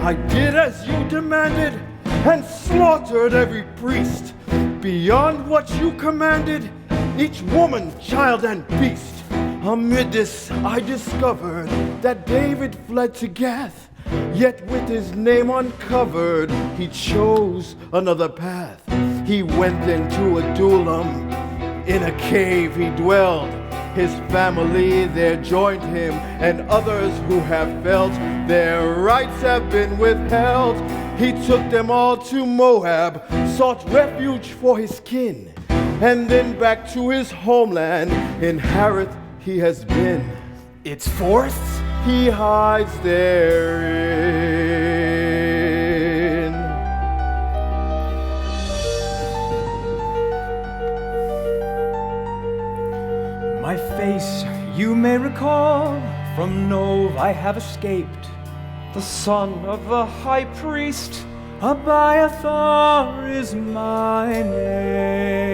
I did as you demanded, and slaughtered every priest. Beyond what you commanded, each woman, child, and beast. Amid this I discovered that David fled to Gath. Yet with his name uncovered, he chose another path. He went into Adullam, in a cave he dwelled. His family there joined him, and others who have felt their rights have been withheld. He took them all to Moab, sought refuge for his kin, and then back to his homeland. In Hareth he has been. Its forests? He hides therein. My face you may recall. From Nov I have escaped. The son of the high priest, Abiathar is my name.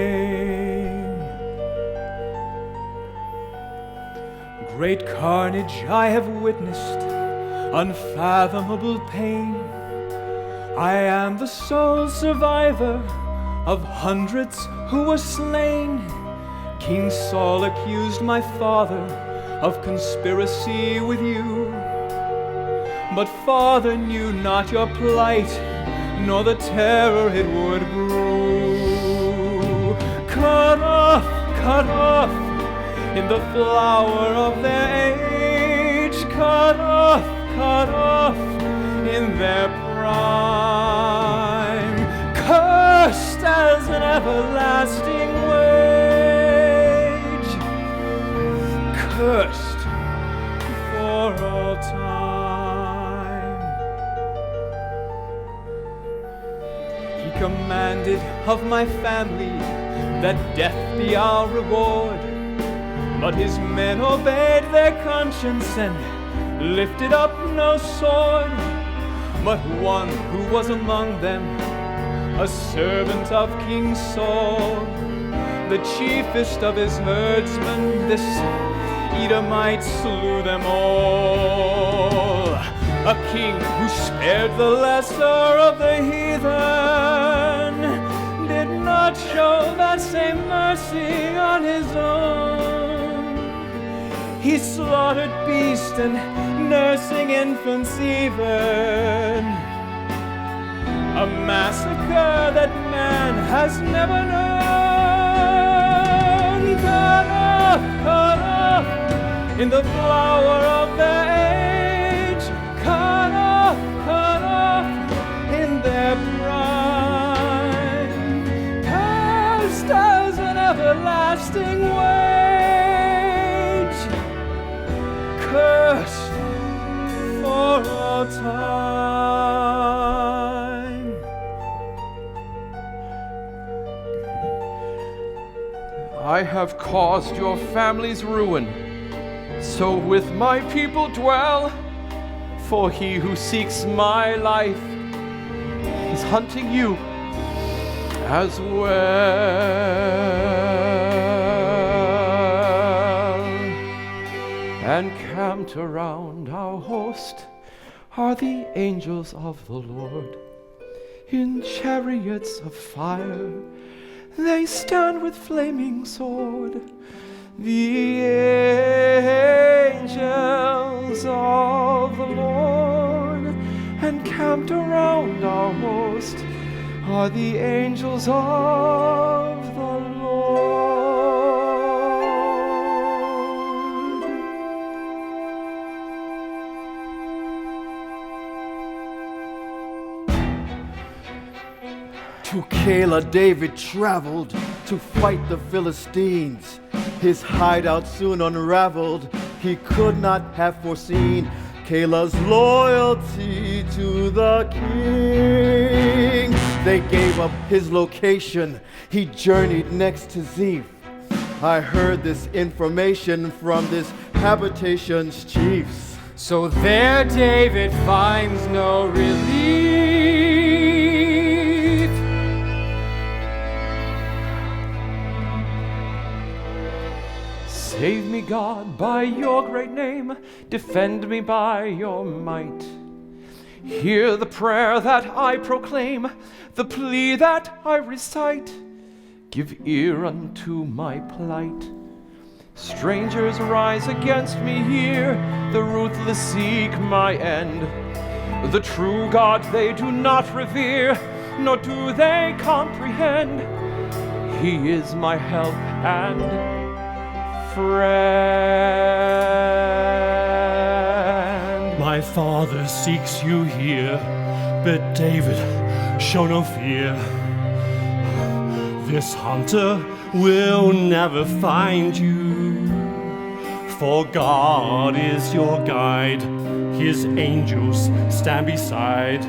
Great carnage I have witnessed, unfathomable pain. I am the sole survivor of hundreds who were slain. King Saul accused my father of conspiracy with you. But father knew not your plight, nor the terror it would brew. Cut off in the flower of their age. Cut off in their prime. Cursed as an everlasting wage. Cursed for all time. He commanded of my family that death be our reward. But his men obeyed their conscience and lifted up no sword. But one who was among them, a servant of King Saul, the chiefest of his herdsmen, this Edomite slew them all. A king who spared the lesser of the heathen did not show that same mercy on his own. He slaughtered beasts and nursing infants even. A massacre that man has never known. Cut off in the flower of their age. Cut off in their prime. Cursed as an everlasting wage. Cursed for all time. I have caused your family's ruin, so with my people dwell. For he who seeks my life is hunting you as well. And camped around our host are the angels of the Lord, in chariots of fire. They stand with flaming sword. The angels of the Lord, encamped around our host, are the angels of the Lord. To Keilah David traveled to fight the Philistines. His hideout soon unraveled. He could not have foreseen Keilah's loyalty to the king. They gave up his location. He journeyed next to Ziph. I heard this information from this habitation's chiefs. So there David finds no relief. Save me, God, by your great name. Defend me by your might. Hear the prayer that I proclaim, the plea that I recite. Give ear unto my plight. Strangers rise against me here. The ruthless seek my end. The true God they do not revere, nor do they comprehend. He is my help and friend. My father seeks you here, but David, show no fear. This hunter will never find you, for God is your guide. His angels stand beside,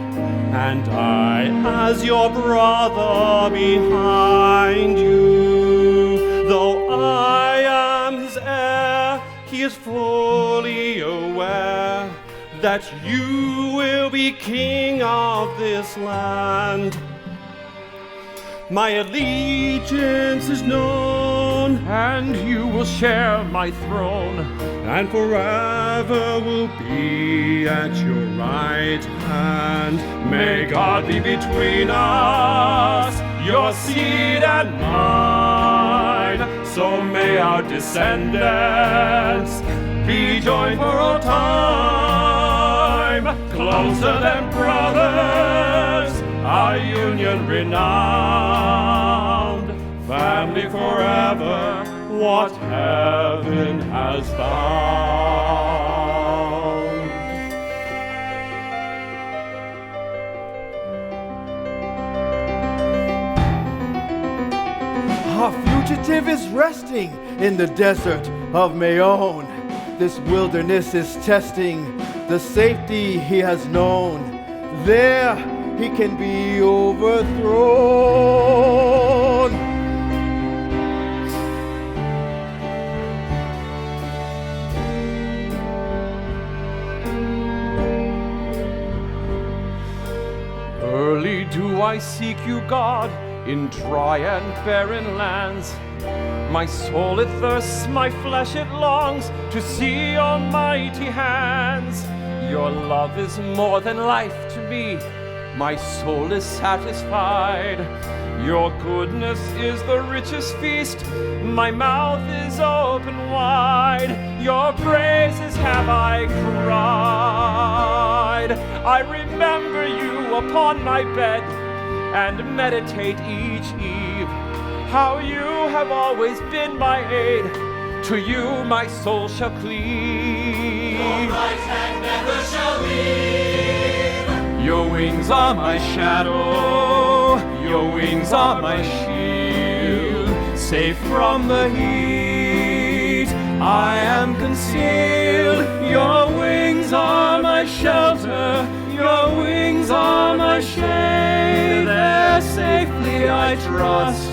and I, as your brother, behind you. Though I am his heir, he is fully aware that you will be king of this land. My allegiance is known, And you will share my throne. and forever will be at your right hand. May God be between us, your seed and mine. So may our descendants be joined for all time, closer than brothers, our union renowned. Family forever, what heaven has found. Our fugitive is resting in the desert of Mayonne. This wilderness is testing the safety he has known. There he can be overthrown. Early do I seek you, God, in dry and barren lands. My soul it thirsts, my flesh it longs to see your mighty hands. Your love is more than life to me, my soul is satisfied. Your goodness is the richest feast, my mouth is open wide. Your praises have I cried. I remember you upon my bed and meditate each eve, how you have always been my aid. To you my soul shall cleave. Your right hand never shall leave. Your wings are my shadow, your wings are my shield. Safe from the heat, I am concealed. Your wings are my shelter, your wings are my shade. There safely I trust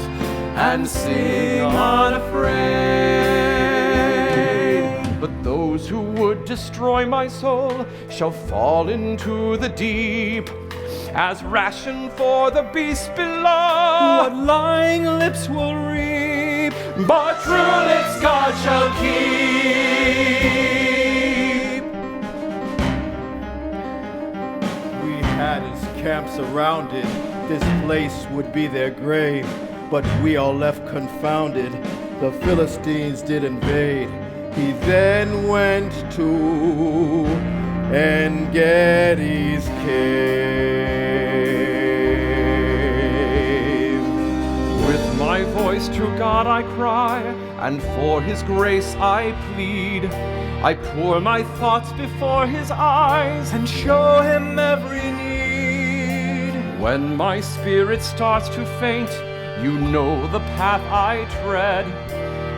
and sing unafraid. But those who would destroy my soul shall fall into the deep, as ration for the beasts below. What lying lips will reap, But true lips God shall keep. We had his camp surrounded, this place would be their grave. But we all left confounded, the Philistines did invade. He then went to En-Gedi's cave. With my voice to God I cry, and for his grace I plead. I pour my thoughts before his eyes and show him every need. When my spirit starts to faint, you know the path I tread,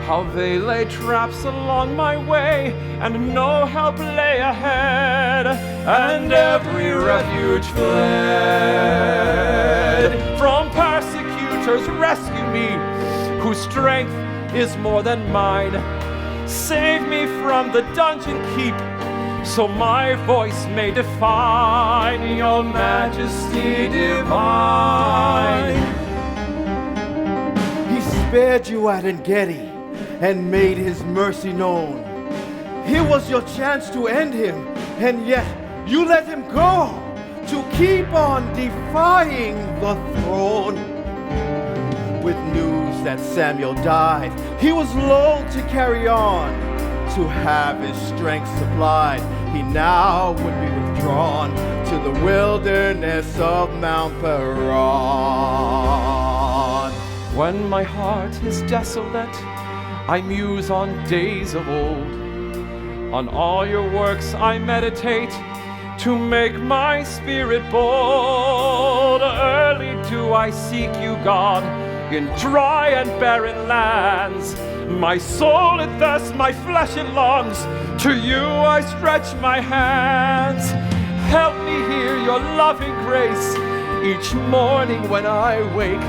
how they lay traps along my way, and no help lay ahead, and every refuge fled. From persecutors rescue me, whose strength is more than mine. Save me from the dungeon keep, so my voice may define your majesty divine. He spared you at En-Gedi and made his mercy known. Here was your chance to end him, and yet you let him go to keep on defying the throne. With news that Samuel died, he was loath to carry on. To have his strength supplied, he now would be withdrawn to the wilderness of Mount Paran. When my heart is desolate I muse on days of old. On all your works I meditate, to make my spirit bold. Early do I seek you, God, in dry and barren lands. My soul it thirsts, my flesh it longs, to you I stretch my hands. Help me hear your loving grace each morning when I wake,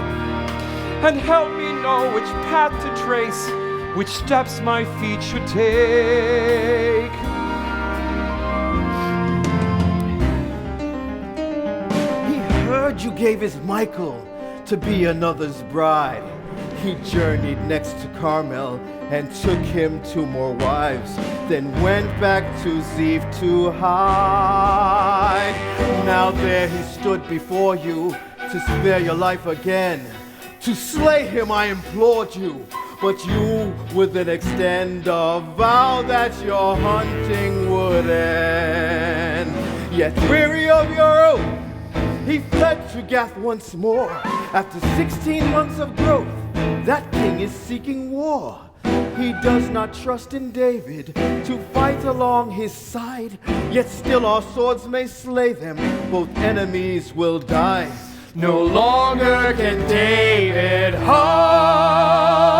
and help me know which path to trace, which steps my feet should take. He heard you gave his Michael to be another's bride. He journeyed next to Carmel and took him 2 more wives, then went back to Zeph to hide. Now there he stood before you to spare your life again. To slay him I implored you, but you would then extend a vow that your hunting would end. Yet weary of your oath, he fled to Gath once more. After 16 months of growth, that king is seeking war. He does not trust in David to fight along his side, yet still our swords may slay them, both enemies will die. No longer can David hide.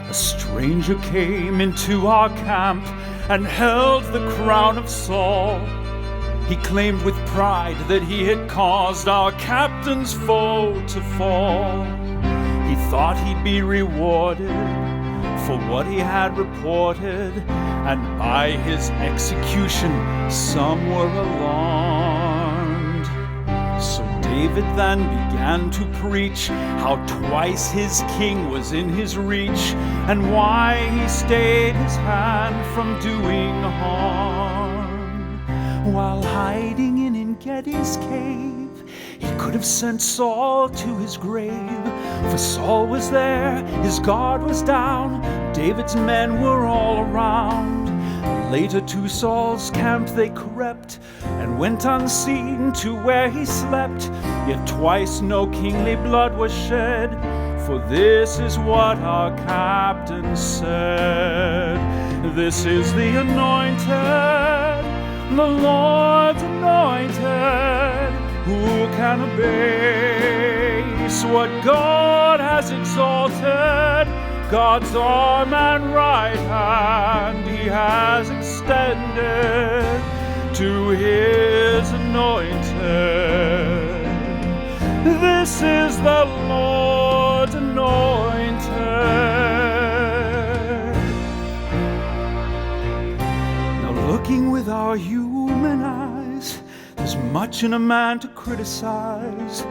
A stranger came into our camp and held the crown of Saul. He claimed with pride that he had caused our captain's foe to fall. He thought he'd be rewarded for what he had reported, and by his execution some were alarmed. So David then began to preach how twice his king was in his reach, and why he stayed his hand from doing harm. While hiding in Engedi's cave, he could have sent Saul to his grave. For Saul was there, his guard was down, David's men were all around. Later to Saul's camp they crept, and went unseen to where he slept. Yet twice no kingly blood was shed, for this is what our captain said. This is the anointed, the Lord's anointed. Who can abase what God has exalted? God's arm and right hand he has extended to his anointed. This is the Lord's anointed. in a man to criticize.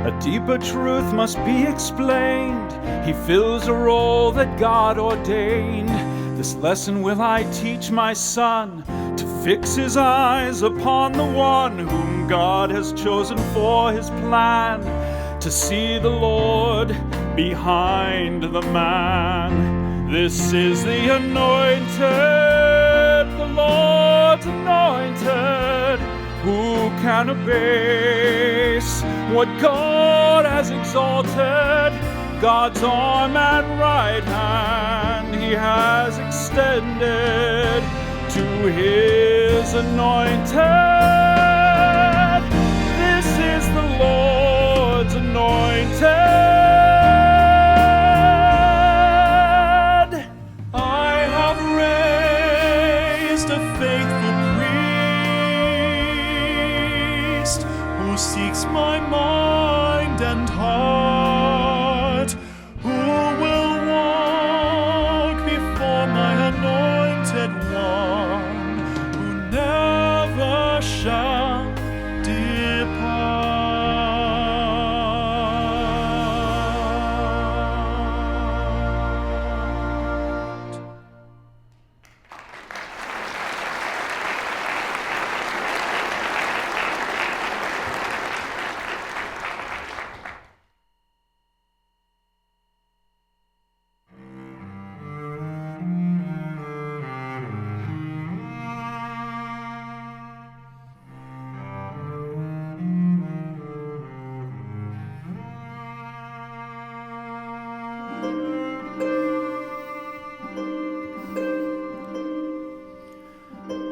A deeper truth must be explained. He fills a role that God ordained. This lesson will I teach my son, to fix his eyes upon the one whom God has chosen for his plan, to see the Lord behind the man. This is the anointed, the Lord's anointed. Who can abase what God has exalted? God's arm and right hand he has extended to his anointed. This is the Lord's anointed. I have raised a faithful priest who seeks my mind and heart, who will walk before my anointed one, who never shall depart.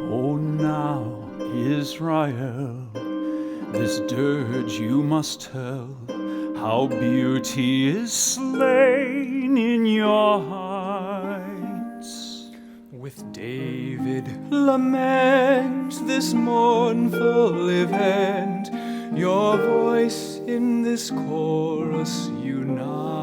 O now, Israel, this dirge you must tell, how beauty is slain in your heights. With David lament this mournful event, your voice in this chorus unite.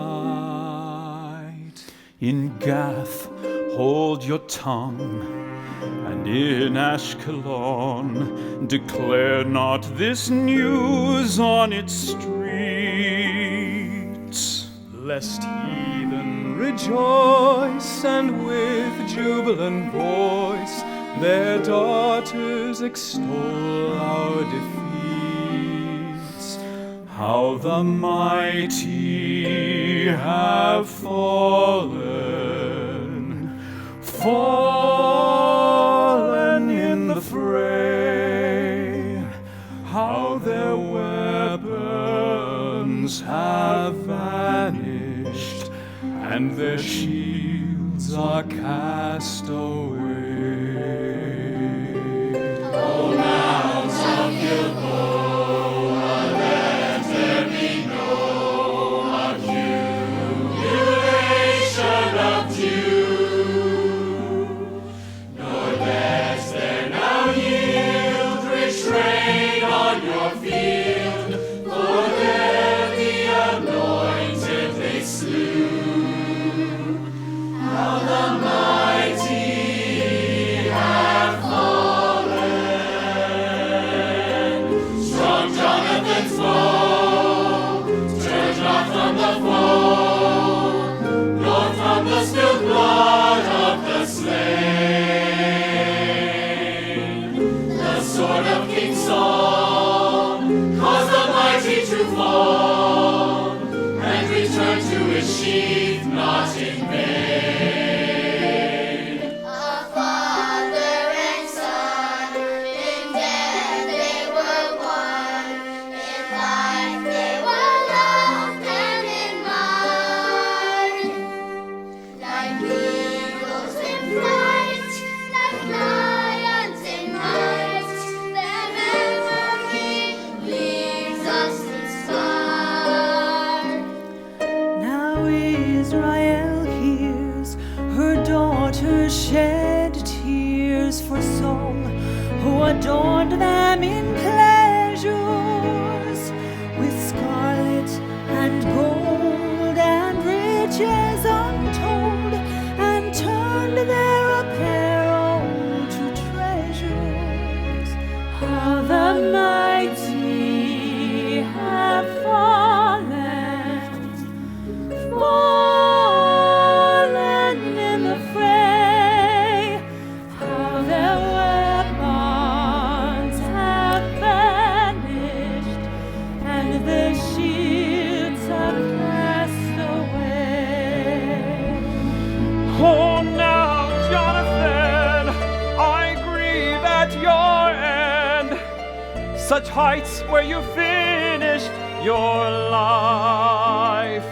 In Gath, hold your tongue, and in Ashkelon declare not this news on its streets, lest heathen rejoice and with jubilant voice their daughters extol our defeats. how the mighty have fallen in the fray, how their weapons have vanished, and their shields are cast away. O mounts of Gilboa, let there be no accumulation of dew, nor let there now yield rich rain on your field, for there the anointed they slew. How the mighty have fallen. Strong Jonathan's bow turned not from the foe, nor from the spilled blood of the slain. The sword of King Saul caused the mighty to fall, and return to its sheath not in vain. A father and son, in death they were one, in life they were loved and in mind. Like eagles in flight, like lions in might, their memory leaves us inspired. Now Israel hears her daughters shed tears for Saul, who adorned them in pleasures with scarlet and gold and riches untold, and turned their apparel to treasures. How the mighty Oh, now, Jonathan, I grieve at your end. Such heights where you finished your life.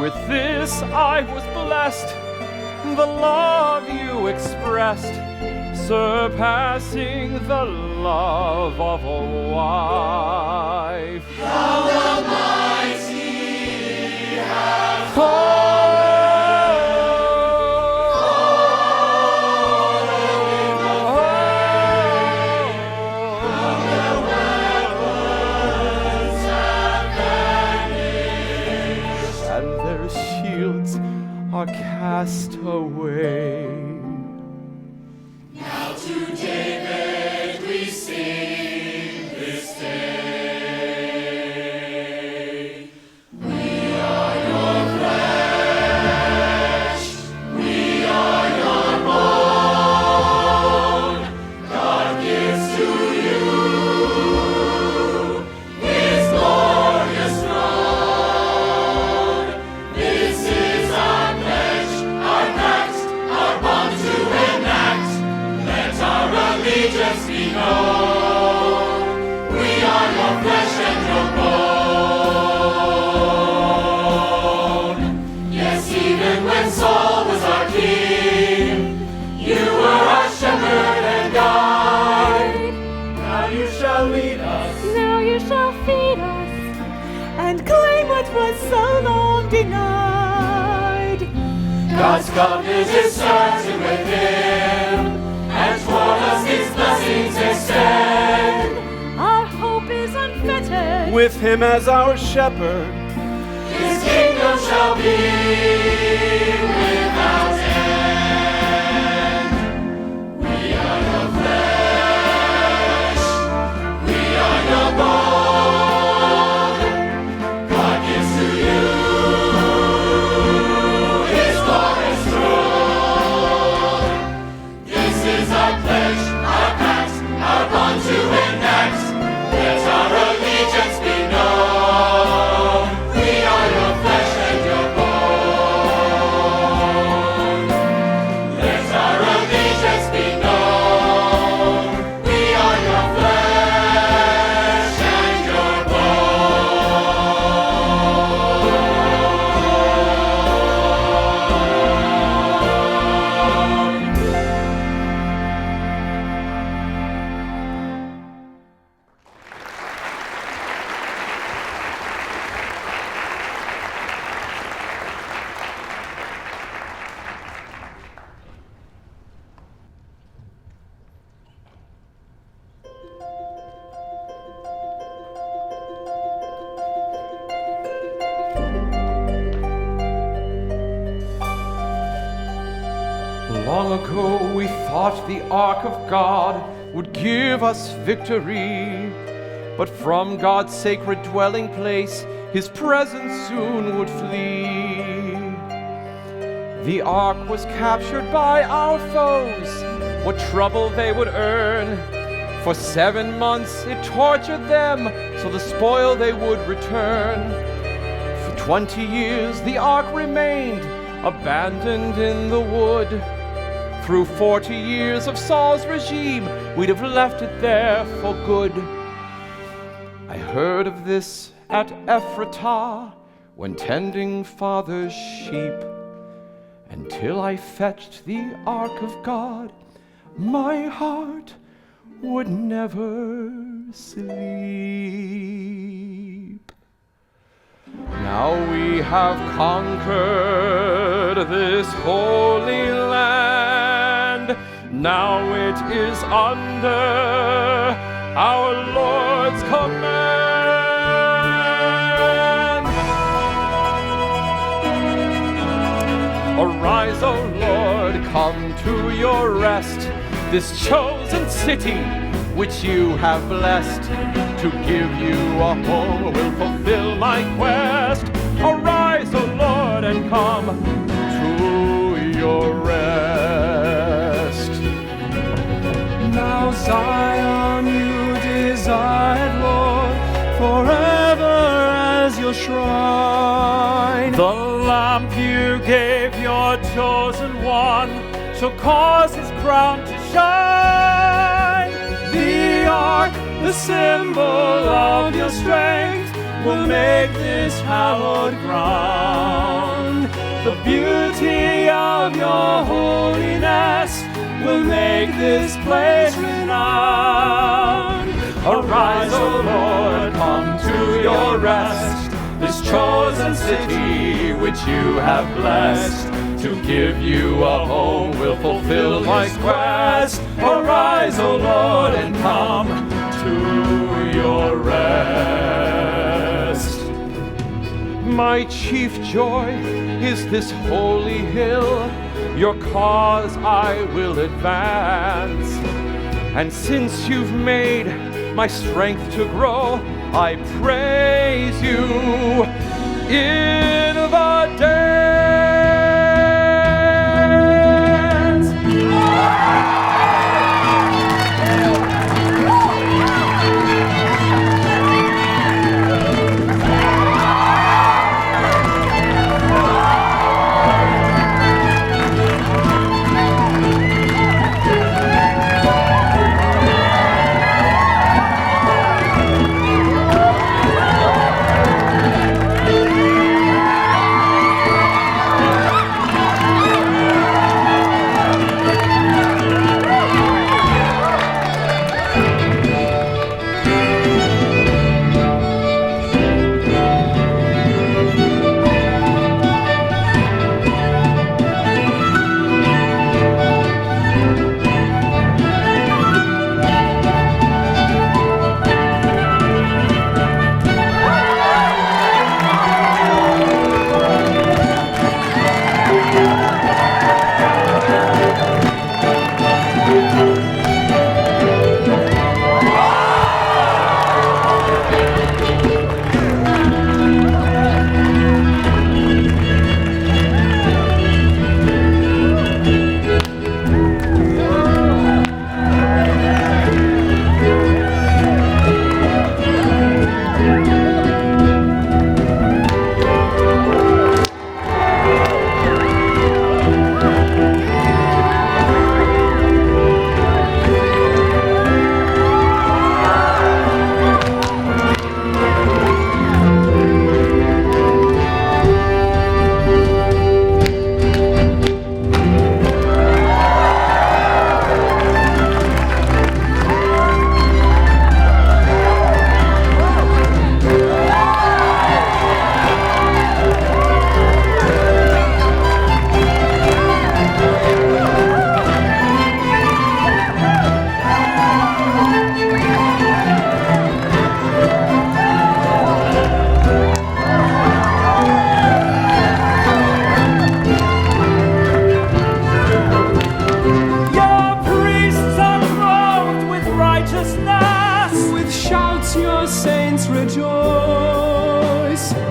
With this I was blessed, the love you expressed, surpassing the love of a wife. How the mighty have are cast away. Now to David we sing this day. We are your flesh, we are your bone. God gives to you his glorious throne. This is our pledge, our pact, our bond to enact. Let our allegiance be known. We are your flesh and your bone. Yes, even when Saul was our king, you were our shepherd and guide. Now you shall lead us. Now you shall feed us and claim what was so long denied. God's covenant is certain with him, and toward us his blessings extend. Our hope is unfettered. With him as our shepherd, His kingdom shall be without end. We are your flesh, we are your bone. God gives to you his glorious throne. This is our pledge, our pact, our bond to enact. Let our allegiance be known. We are your flesh and your bone. Let our allegiance be known. We are your flesh and your long ago we thought the ark of God would give us victory. But from God's sacred dwelling place, his presence soon would flee. The ark was captured by our foes. What trouble they would earn. For 7 months it tortured them, so the spoil they would return. For 20 years the ark remained, abandoned in the wood. Through 40 years of Saul's regime, we'd have left it there for good. I heard of this at Ephratah, when tending father's sheep. Until I fetched the ark of God, my heart would never sleep. Now we have conquered this holy land. Now it is under our Lord's command. Arise, O Lord, come to your rest. This chosen city which you have blessed, to give you a home will fulfill my quest. Arise, O Lord, and come to your rest. Now Zion you desired, Lord, forever as your shrine. The lamp you gave your chosen one shall cause his crown to shine. The ark, the symbol of your strength, will make this hallowed ground. The beauty of your holiness will make this place renowned. Arise, O Lord, come to your rest, this chosen city which you have blessed. To give you a home will fulfill my quest. Arise, O Lord, and come to your rest. My chief joy is this holy hill, your cause I will advance. And since you've made my strength to grow, I praise you in the dance.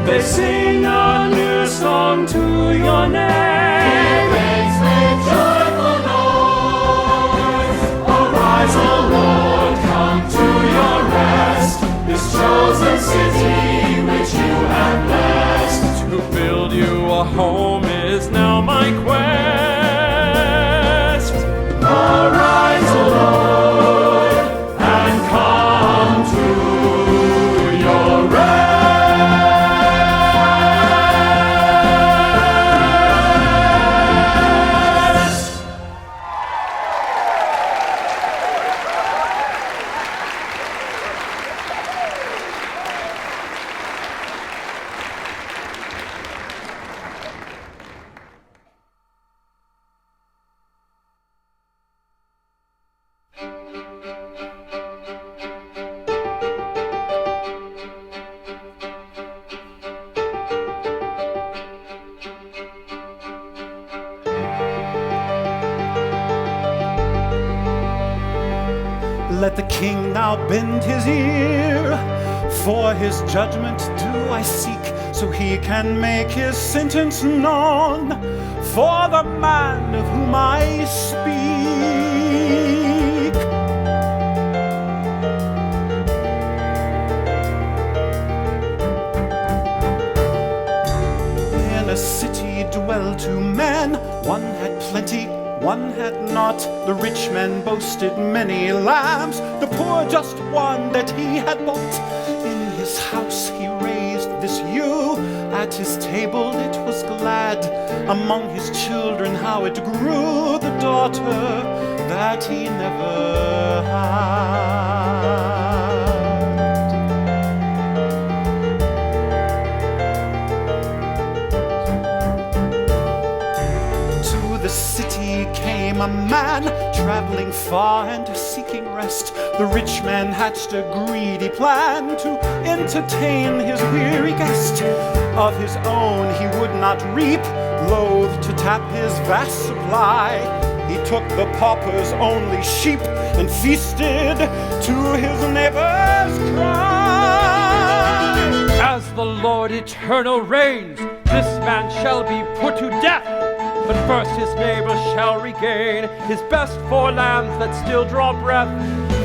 They sing a new song to your name. Praise with joyful noise. Arise, O Lord, come to your rest. This chosen city which you have blessed. To build you a home is now my quest. Arise, O Lord, and come to your rest. Let the king now bend his ear, for his judgment do I seek, so he can make his sentence known for the man of whom I speak. In a city city dwell two men. One had plenty, one had not. The rich man boasted many lambs, the poor just one that he had bought. In his house he raised this ewe, at his table it was glad. Among his children how it grew, the daughter that he never had. The city came a man, traveling far and seeking rest. The rich man hatched a greedy plan to entertain his weary guest. Of his own he would not reap, loath to tap his vast supply. He took the pauper's only sheep and feasted to his neighbor's cry. As the Lord eternal reigns, this man shall be put to death. But first his neighbor shall regain his best 4 lambs that still draw breath.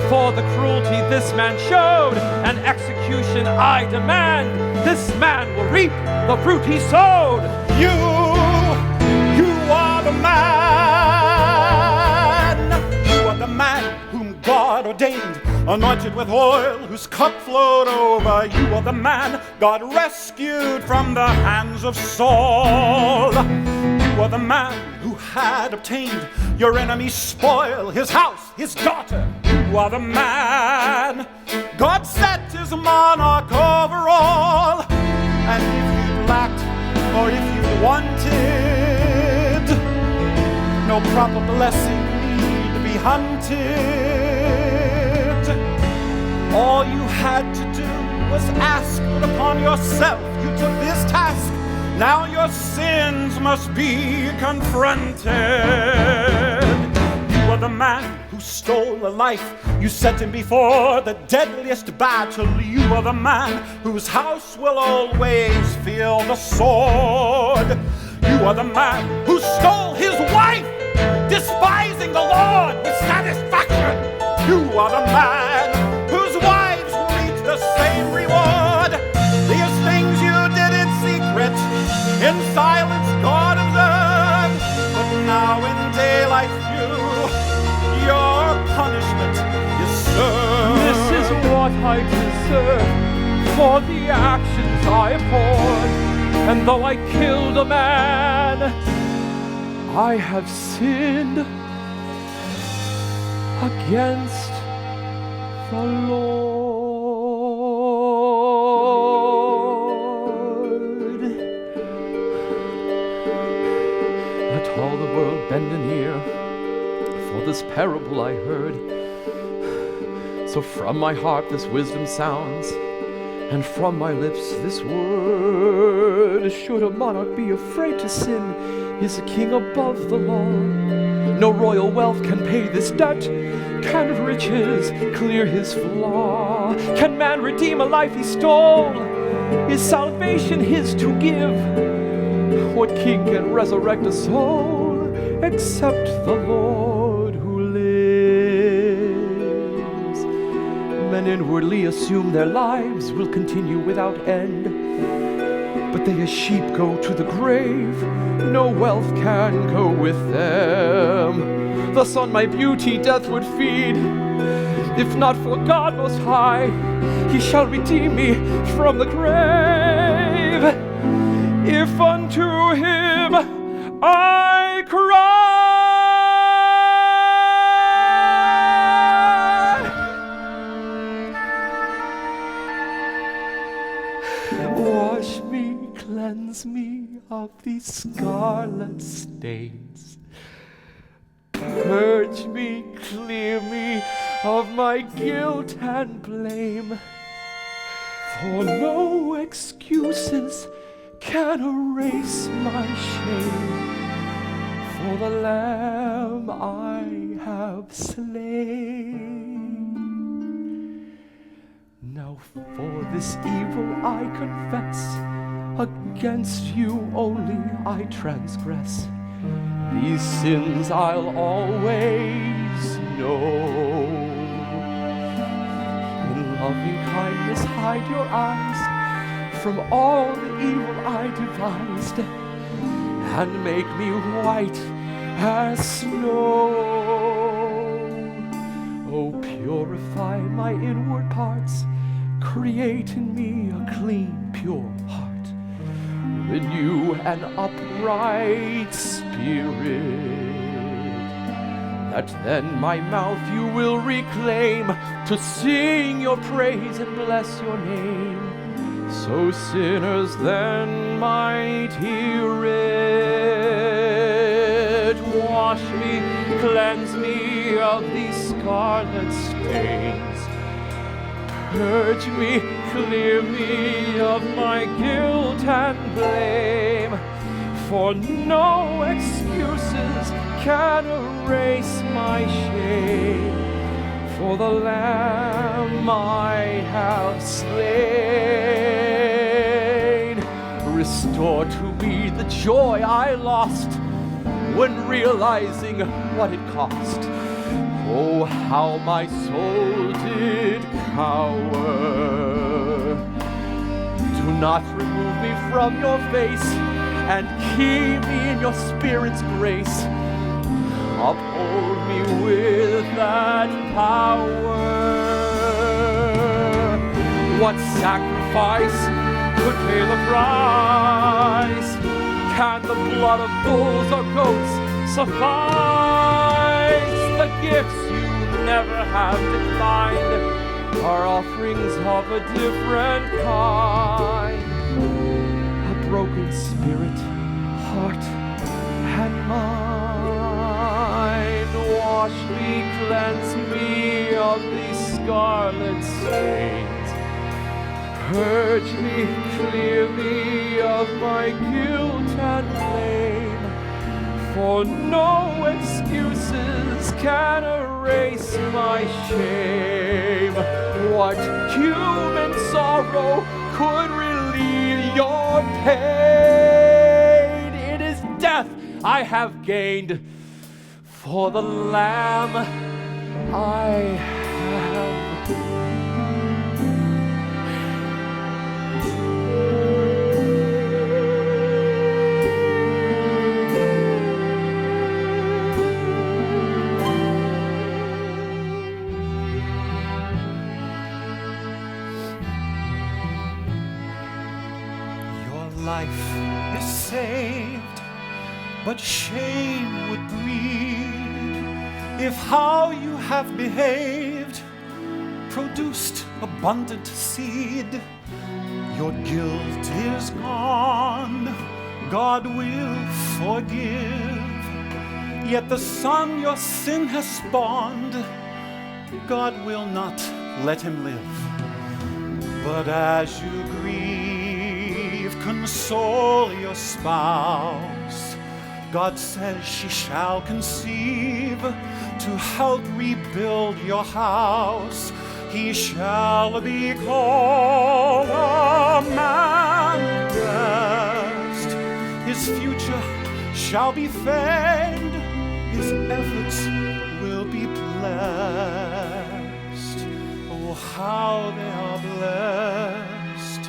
For the cruelty this man showed, an execution I demand. This man will reap the fruit he sowed. You are the man. You are the man whom God ordained, anointed with oil, whose cup flowed over. You are the man God rescued from the hands of Saul. You are the man who had obtained your enemy's spoil, his house, his daughter. You are the man God set his monarch over all. And if you'd lacked, or if you'd wanted, no proper blessing need be hunted. All you had to do was ask, but upon yourself you took this task. Now your sins must be confronted. You are the man who stole a life. You set him before the deadliest battle. You are the man whose house will always feel the sword. You are the man who stole his wife, despising the Lord with satisfaction. You are the man whose wives will reap the same reward. These things you did in secret, in silence God observed, but now in daylight view, your punishment is served. This is what I deserve for the actions I abhorred. And though I killed a man, I have sinned against the Lord. Let all the world bend an ear, for this parable I heard. So from my heart this wisdom sounds, and from my lips this word. Should a monarch be afraid to sin, is a king above the law. No royal wealth can pay this debt. Can riches clear his flaw? Can man redeem a life he stole? Is salvation his to give? What king can resurrect a soul except the Lord who lives? Men inwardly assume their lives will continue without end, but they as sheep go to the grave. No wealth can go with them. Thus on my beauty death would feed. If not for God Most High, He shall redeem me from the grave. If unto Him I cry, wash me, cleanse me of these scarlet stains. Purge me, clear me of my guilt and blame. For no excuses can erase my shame. For the Lamb I have slain. Now for this evil I confess, against you only I transgress. These sins I'll always know. In loving kindness hide your eyes from all the evil I devised, and make me white as snow. Oh, purify my inward parts, create in me a clean, pure heart. Renew an upright spirit, that then my mouth you will reclaim to sing your praise and bless your name, so sinners then might hear it. Wash me, cleanse me of these scarlet stains, purge me, clear me of my guilt and blame, for no excuses can erase my shame, for the Lamb I have slain. Restore to me the joy I lost when realizing what it cost. Oh, how my soul did cower. Do not remove me from your face, and keep me in your Spirit's grace. Uphold me with that power. What sacrifice could pay the price? Can the blood of bulls or goats suffice? The gifts you never have declined are offerings of a different kind. A broken spirit, heart, and mind. Wash me, cleanse me of these scarlet stains. Purge me, clear me of my guilt and blame, for no excuses can erase my shame. What human sorrow could relieve your pain? It is death I have gained, for the Lamb I have. Life is saved, but shame would breed if how you have behaved produced abundant seed. Your guilt is gone, God will forgive. Yet the son your sin has spawned, God will not let him live. But as you grieve, console your spouse. God says she shall conceive to help rebuild your house. He shall be called a man blessed. His future shall be famed. His efforts will be blessed. Oh, how they are blessed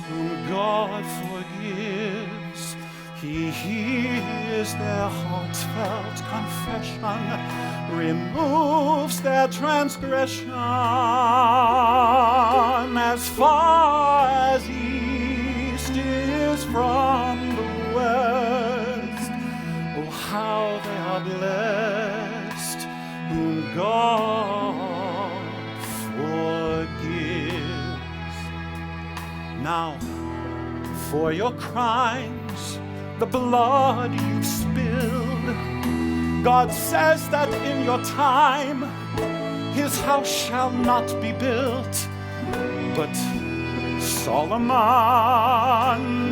whom God forgives. He hears their heartfelt confession, removes their transgression. As far as east is from the west, oh, how they are blessed whom God forgives. Now, for your crimes, the blood you've spilled, God says that in your time his house shall not be built. But Solomon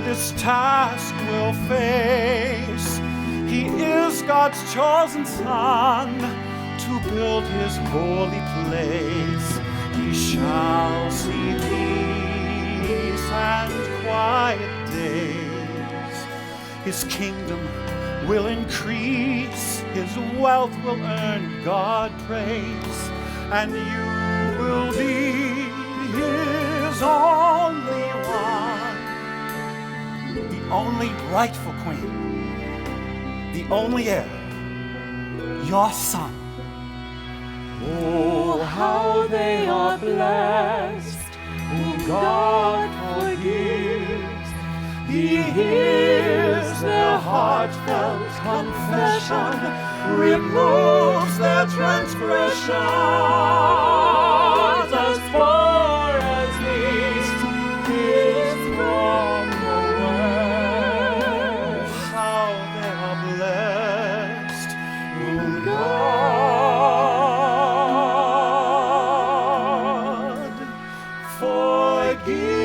this task will face. He is God's chosen son to build his holy place. He shall see peace and quiet days. His kingdom will increase, his wealth will earn God praise, and you will be his only one, the only rightful queen. the only heir, your son. Oh, how they are blessed, whom God forgives. He hears their heartfelt confession, removes their transgressions as far as the east is from the west. How they are blessed, Whom God forgives.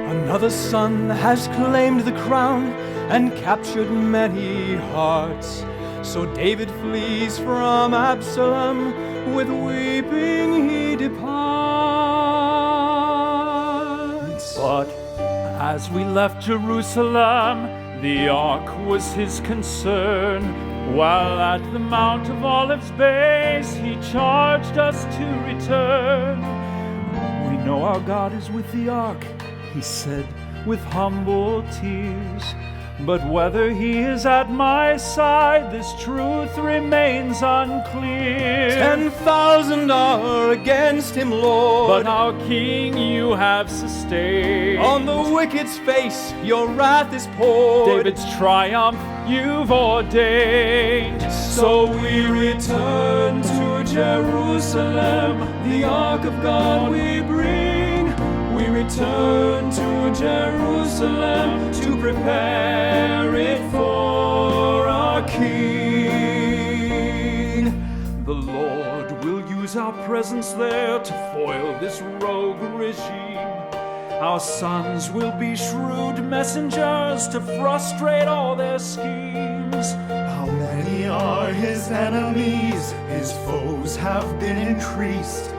Another son has claimed the crown and captured many hearts. So David flees from Absalom, with weeping he departs. But as we left Jerusalem, the ark was his concern, while at the Mount of Olives base he charged us to return. We know our God is with the ark, he said with humble tears. But whether he is at my side, this truth remains unclear. 10,000 are against him, Lord, but our King you have sustained. On the wicked's face your wrath is poured, David's triumph you've ordained. So we return to Jerusalem, the ark of God we bring. We return to Jerusalem to prepare it for our King. The Lord will use our presence there to foil this rogue regime. Our sons will be shrewd messengers to frustrate all their schemes. How many are his enemies? His foes have been increased.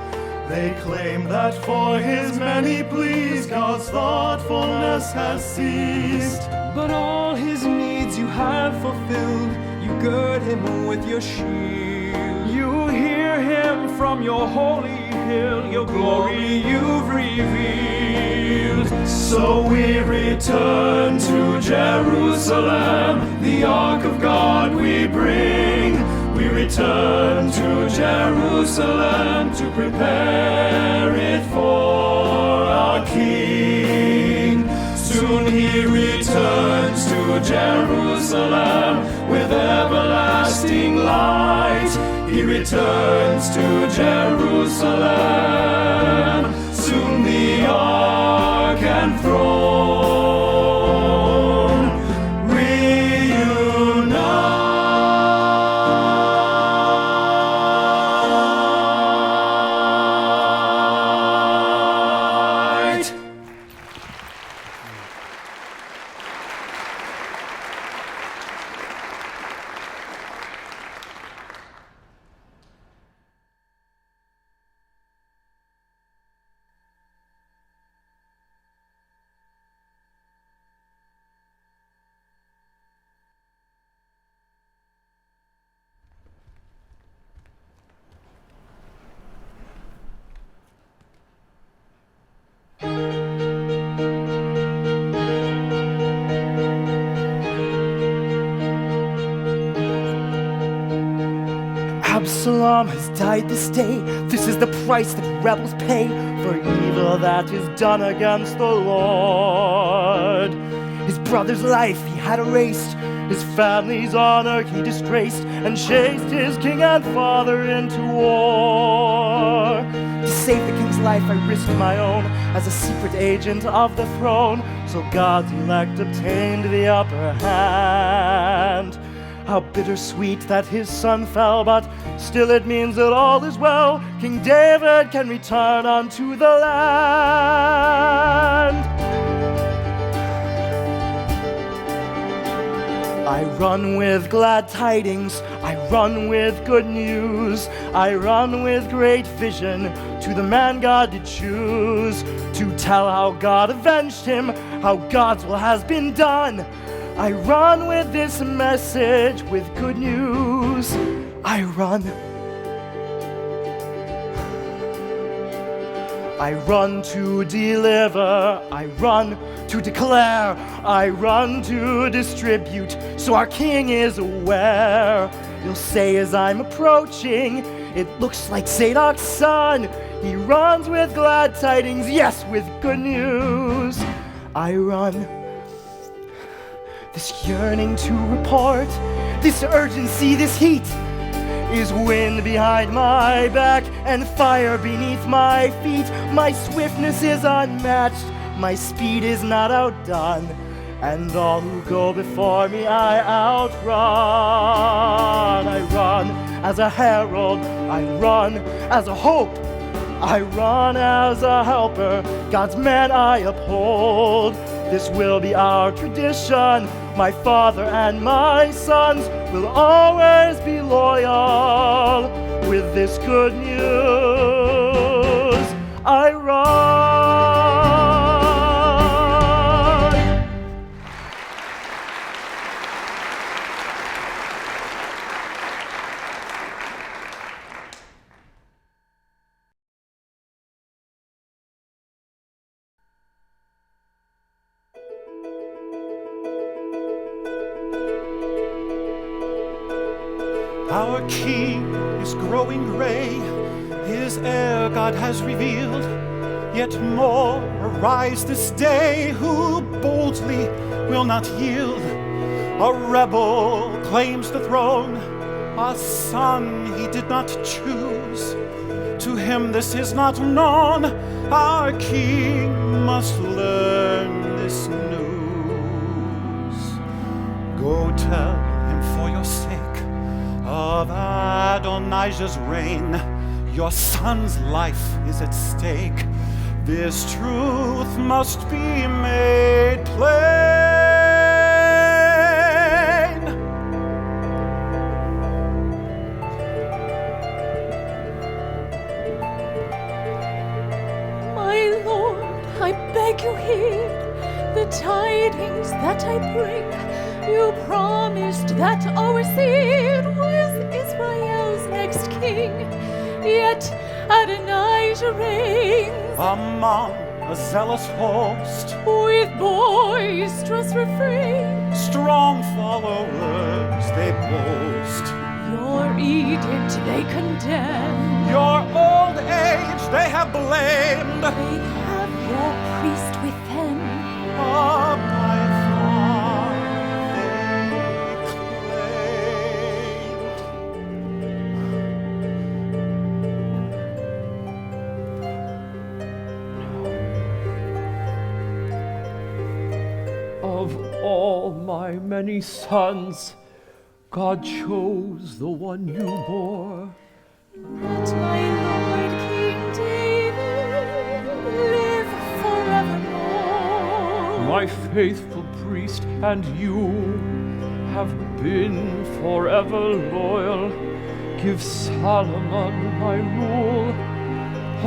They claim that for his many pleas God's thoughtfulness has ceased. But all his needs you have fulfilled. You gird him with your shield. You hear him from your holy hill. Your glory you've revealed. So we return to Jerusalem, the ark of God we bring. We return to Jerusalem to prepare it for our King. Soon he returns to Jerusalem with everlasting light. He returns to Jerusalem, soon the ark and throne reunite. Absalom has died this day. This is the price that rebels pay for evil that is done against the Lord. His brother's life he had erased, his family's honor he disgraced, and chased his king and father into war. To save the king's life I risked my own as a secret agent of the throne, so God's elect obtained the upper hand. How bittersweet that his son fell, but Still it means that all is well. King David can return unto the land. I run with glad tidings, I run with good news, I run with great vision to the man God did choose, to tell how God avenged him, how God's will has been done. I run with this message with good news. I run to deliver, I run to declare, I run to distribute, so our King is aware. You'll say as I'm approaching, it looks like Zadok's son. He runs with glad tidings, yes, with good news. I run, this yearning to report, this urgency, this heat, is wind behind my back and fire beneath my feet. My swiftness is unmatched, my speed is not outdone, and all who go before me I outrun. I run as a herald, I run as a hope, I run as a helper, God's man I uphold. This will be our tradition, my father and my sons will always be loyal. With this good news, I run. Our King is growing gray, his heir God has revealed. Yet more arise this day who boldly will not yield. A rebel claims the throne, a son he did not choose. To him this is not known, our King must learn this news. Go tell him for your sake of Adonijah's reign, your son's life is at stake. This truth must be made plain. My Lord, I beg you heed the tidings that I bring. You promised that our seed was Israel's next king, yet Adonijah reigns among a zealous host, with boisterous refrain. Strong followers they boast, your edict they condemn, your old age they have blamed. They have your priest with them. By far they claimed. Of all my many sons, God chose the one you bore. But my Lord King David live forevermore. My faithful priest and you have been forever loyal. Give Solomon my rule,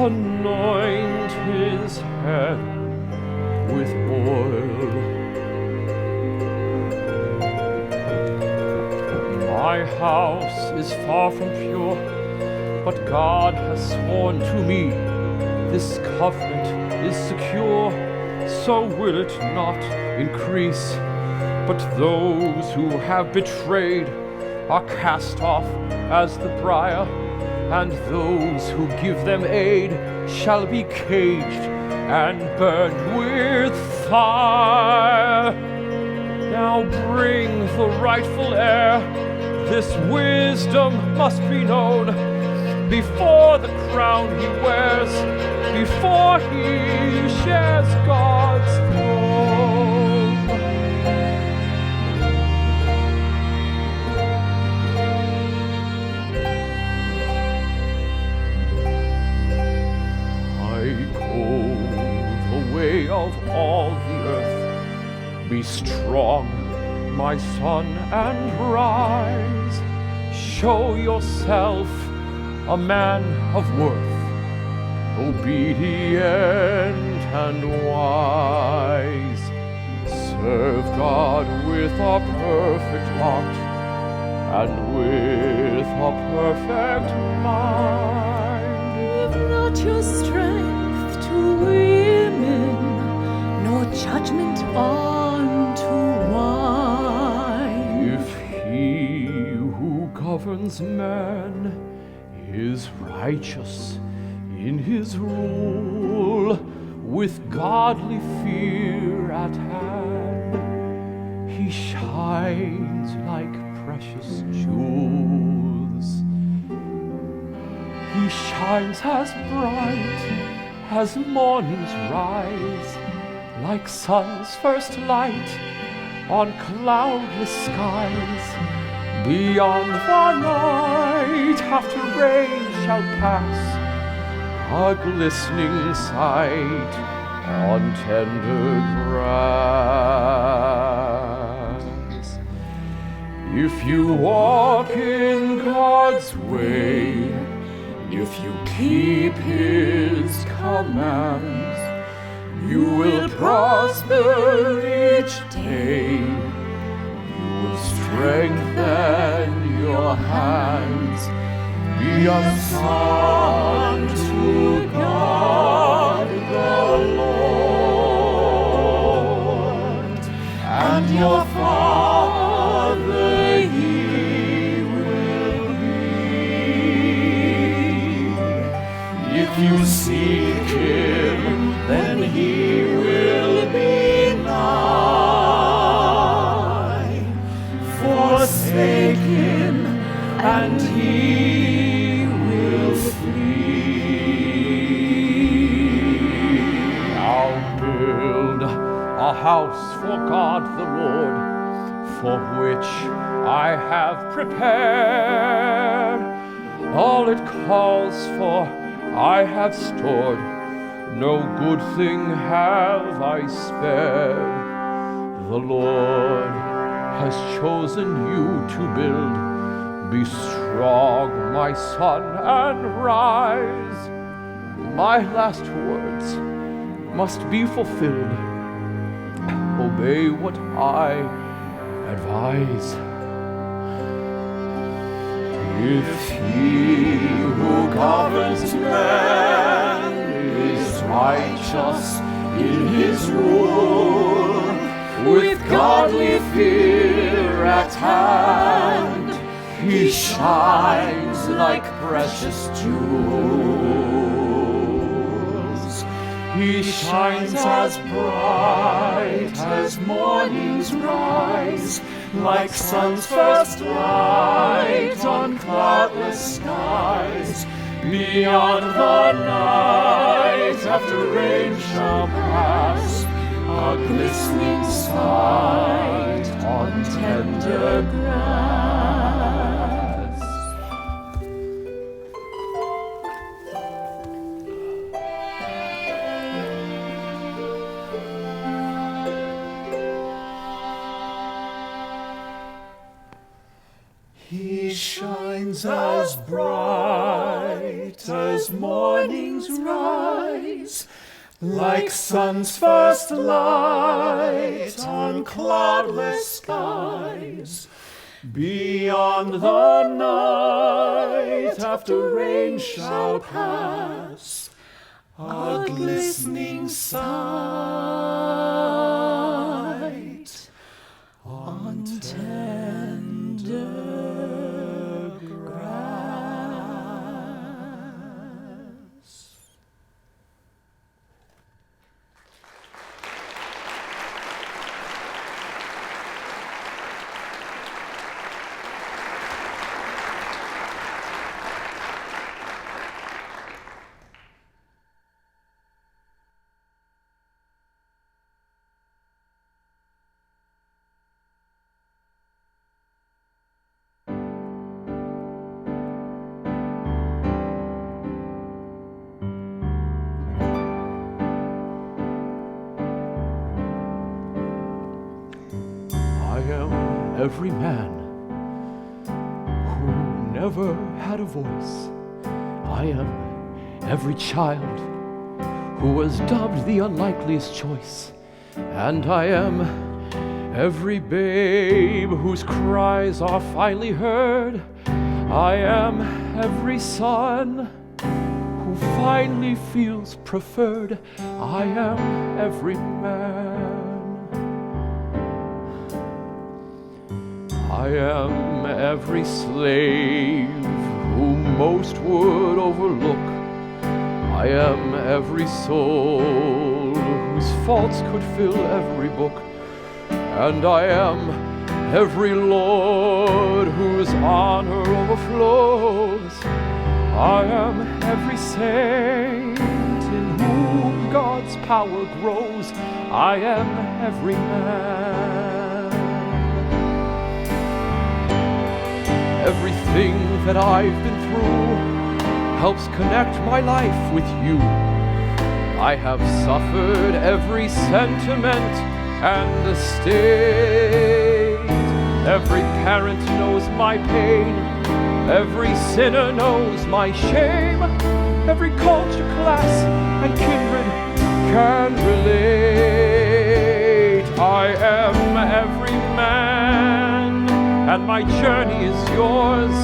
anoint his head with oil. My house is far from pure, but God has sworn to me, this covenant is secure, so will it not increase. But those who have betrayed are cast off as the briar, and those who give them aid shall be caged and burned with fire. Now bring the rightful heir, this wisdom must be known, before the crown he wears, before he shares God's throne. of all the earth. Be strong, my son, and rise. Show yourself a man of worth, obedient and wise. Serve God with a perfect heart and with a perfect mind. Give not your strength to women, nor judgment unto wine. If he who governs man is righteous in his rule, with godly fear at hand, he shines like precious jewels. He shines as bright as morning's rise, like sun's first light on cloudless skies. Beyond the night, after rain shall pass, a glistening sight on tender grass. If you walk in God's way, if you keep His commands, you will prosper each day. You will strengthen your hands. Be a son to God the Lord, and your Father He will be. If you seek Him, then He will be nigh. Forsake Him, and He will flee. I'll build a house for God the Lord, for which I have prepared. All it calls for I have stored, no good thing have I spared. The Lord has chosen you to build. Be strong, my son, and rise. My last words must be fulfilled. Obey what I advise. If he who governs man is righteous in his rule, with godly fear at hand, he shines like precious jewels. He shines as bright as morning's rise, like sun's first light on cloudless skies. Beyond the night, after rain shall pass, a glistening sight on tender grass. He shines as bright as morning's rise, like sun's first light on cloudless skies. Beyond the night, after rain shall pass, a glistening sight on tender grass. every man who never had a voice. I am every child who was dubbed the unlikeliest choice. And I am every babe whose cries are finally heard. I am every son who finally feels preferred. I am every man. I am every slave who most would overlook. I am every soul whose faults could fill every book. And I am every lord whose honor overflows. I am every saint in whom God's power grows. I am every man. Everything that I've been through helps connect my life with you. I have suffered every sentiment and the state. Every parent knows my pain. Every sinner knows my shame. Every culture, class, and kindred can relate. I am every man, and my journey is yours.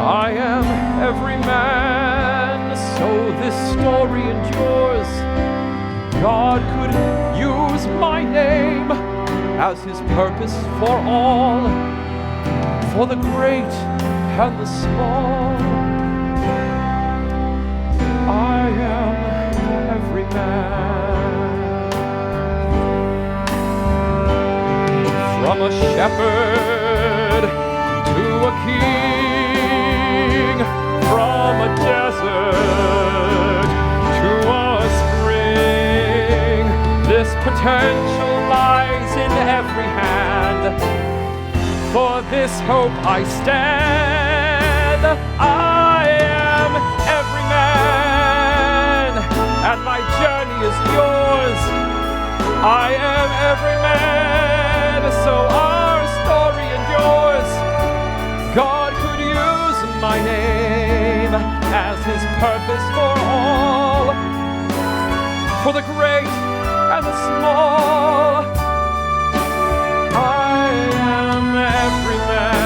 I am every man, so this story endures. God could use my name as his purpose for all, for the great and the small. I am every man. From a shepherd to a king, from a desert to a spring, this potential lies in every hand. For this hope I stand. I am every man, and my journey is yours. I am every man, so our story endures. God could use my name as his purpose for all, for the great and the small. I am every man.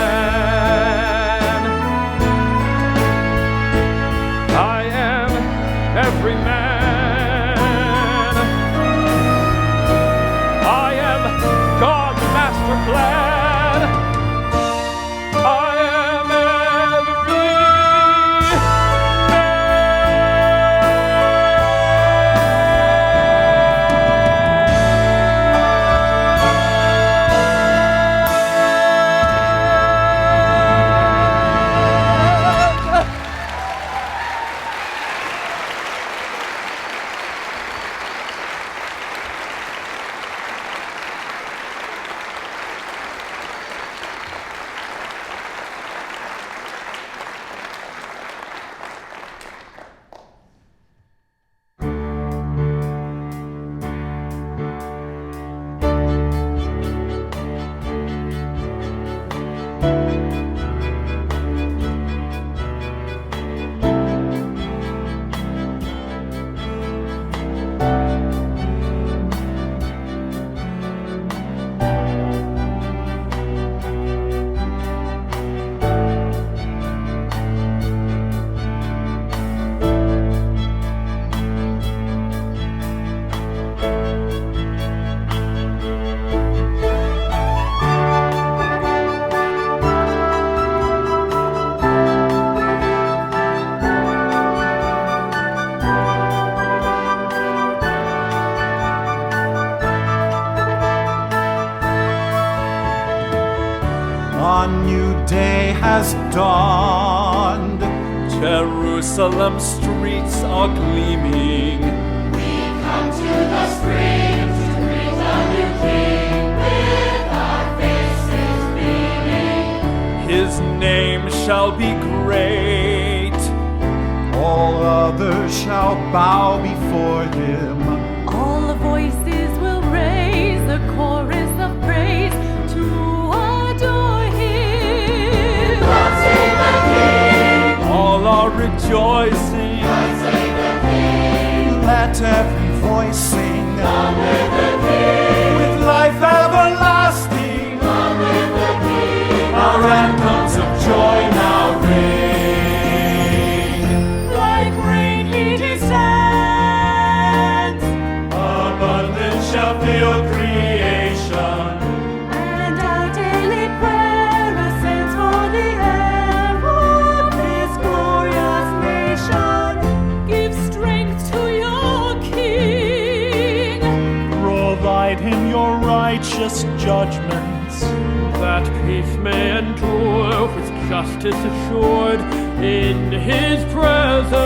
I am every man. I am God's master plan. I am every A new day has dawned. Jerusalem's streets are gleaming. We come to the spring to greet the new King with our faces beaming. His name shall be great. All others shall bow before him. All the voices will raise a chorus of praise to our rejoicing. Let every voice sing. Long live the King. With life everlasting. Long live the King. Our anthems of joy now ring. Like rain he descends, Abundance shall fill creation. and our daily prayer ascends for the air of this glorious nation. Give strength to your King. Provide him your righteous judgments, that peace may endure with justice assured in his presence.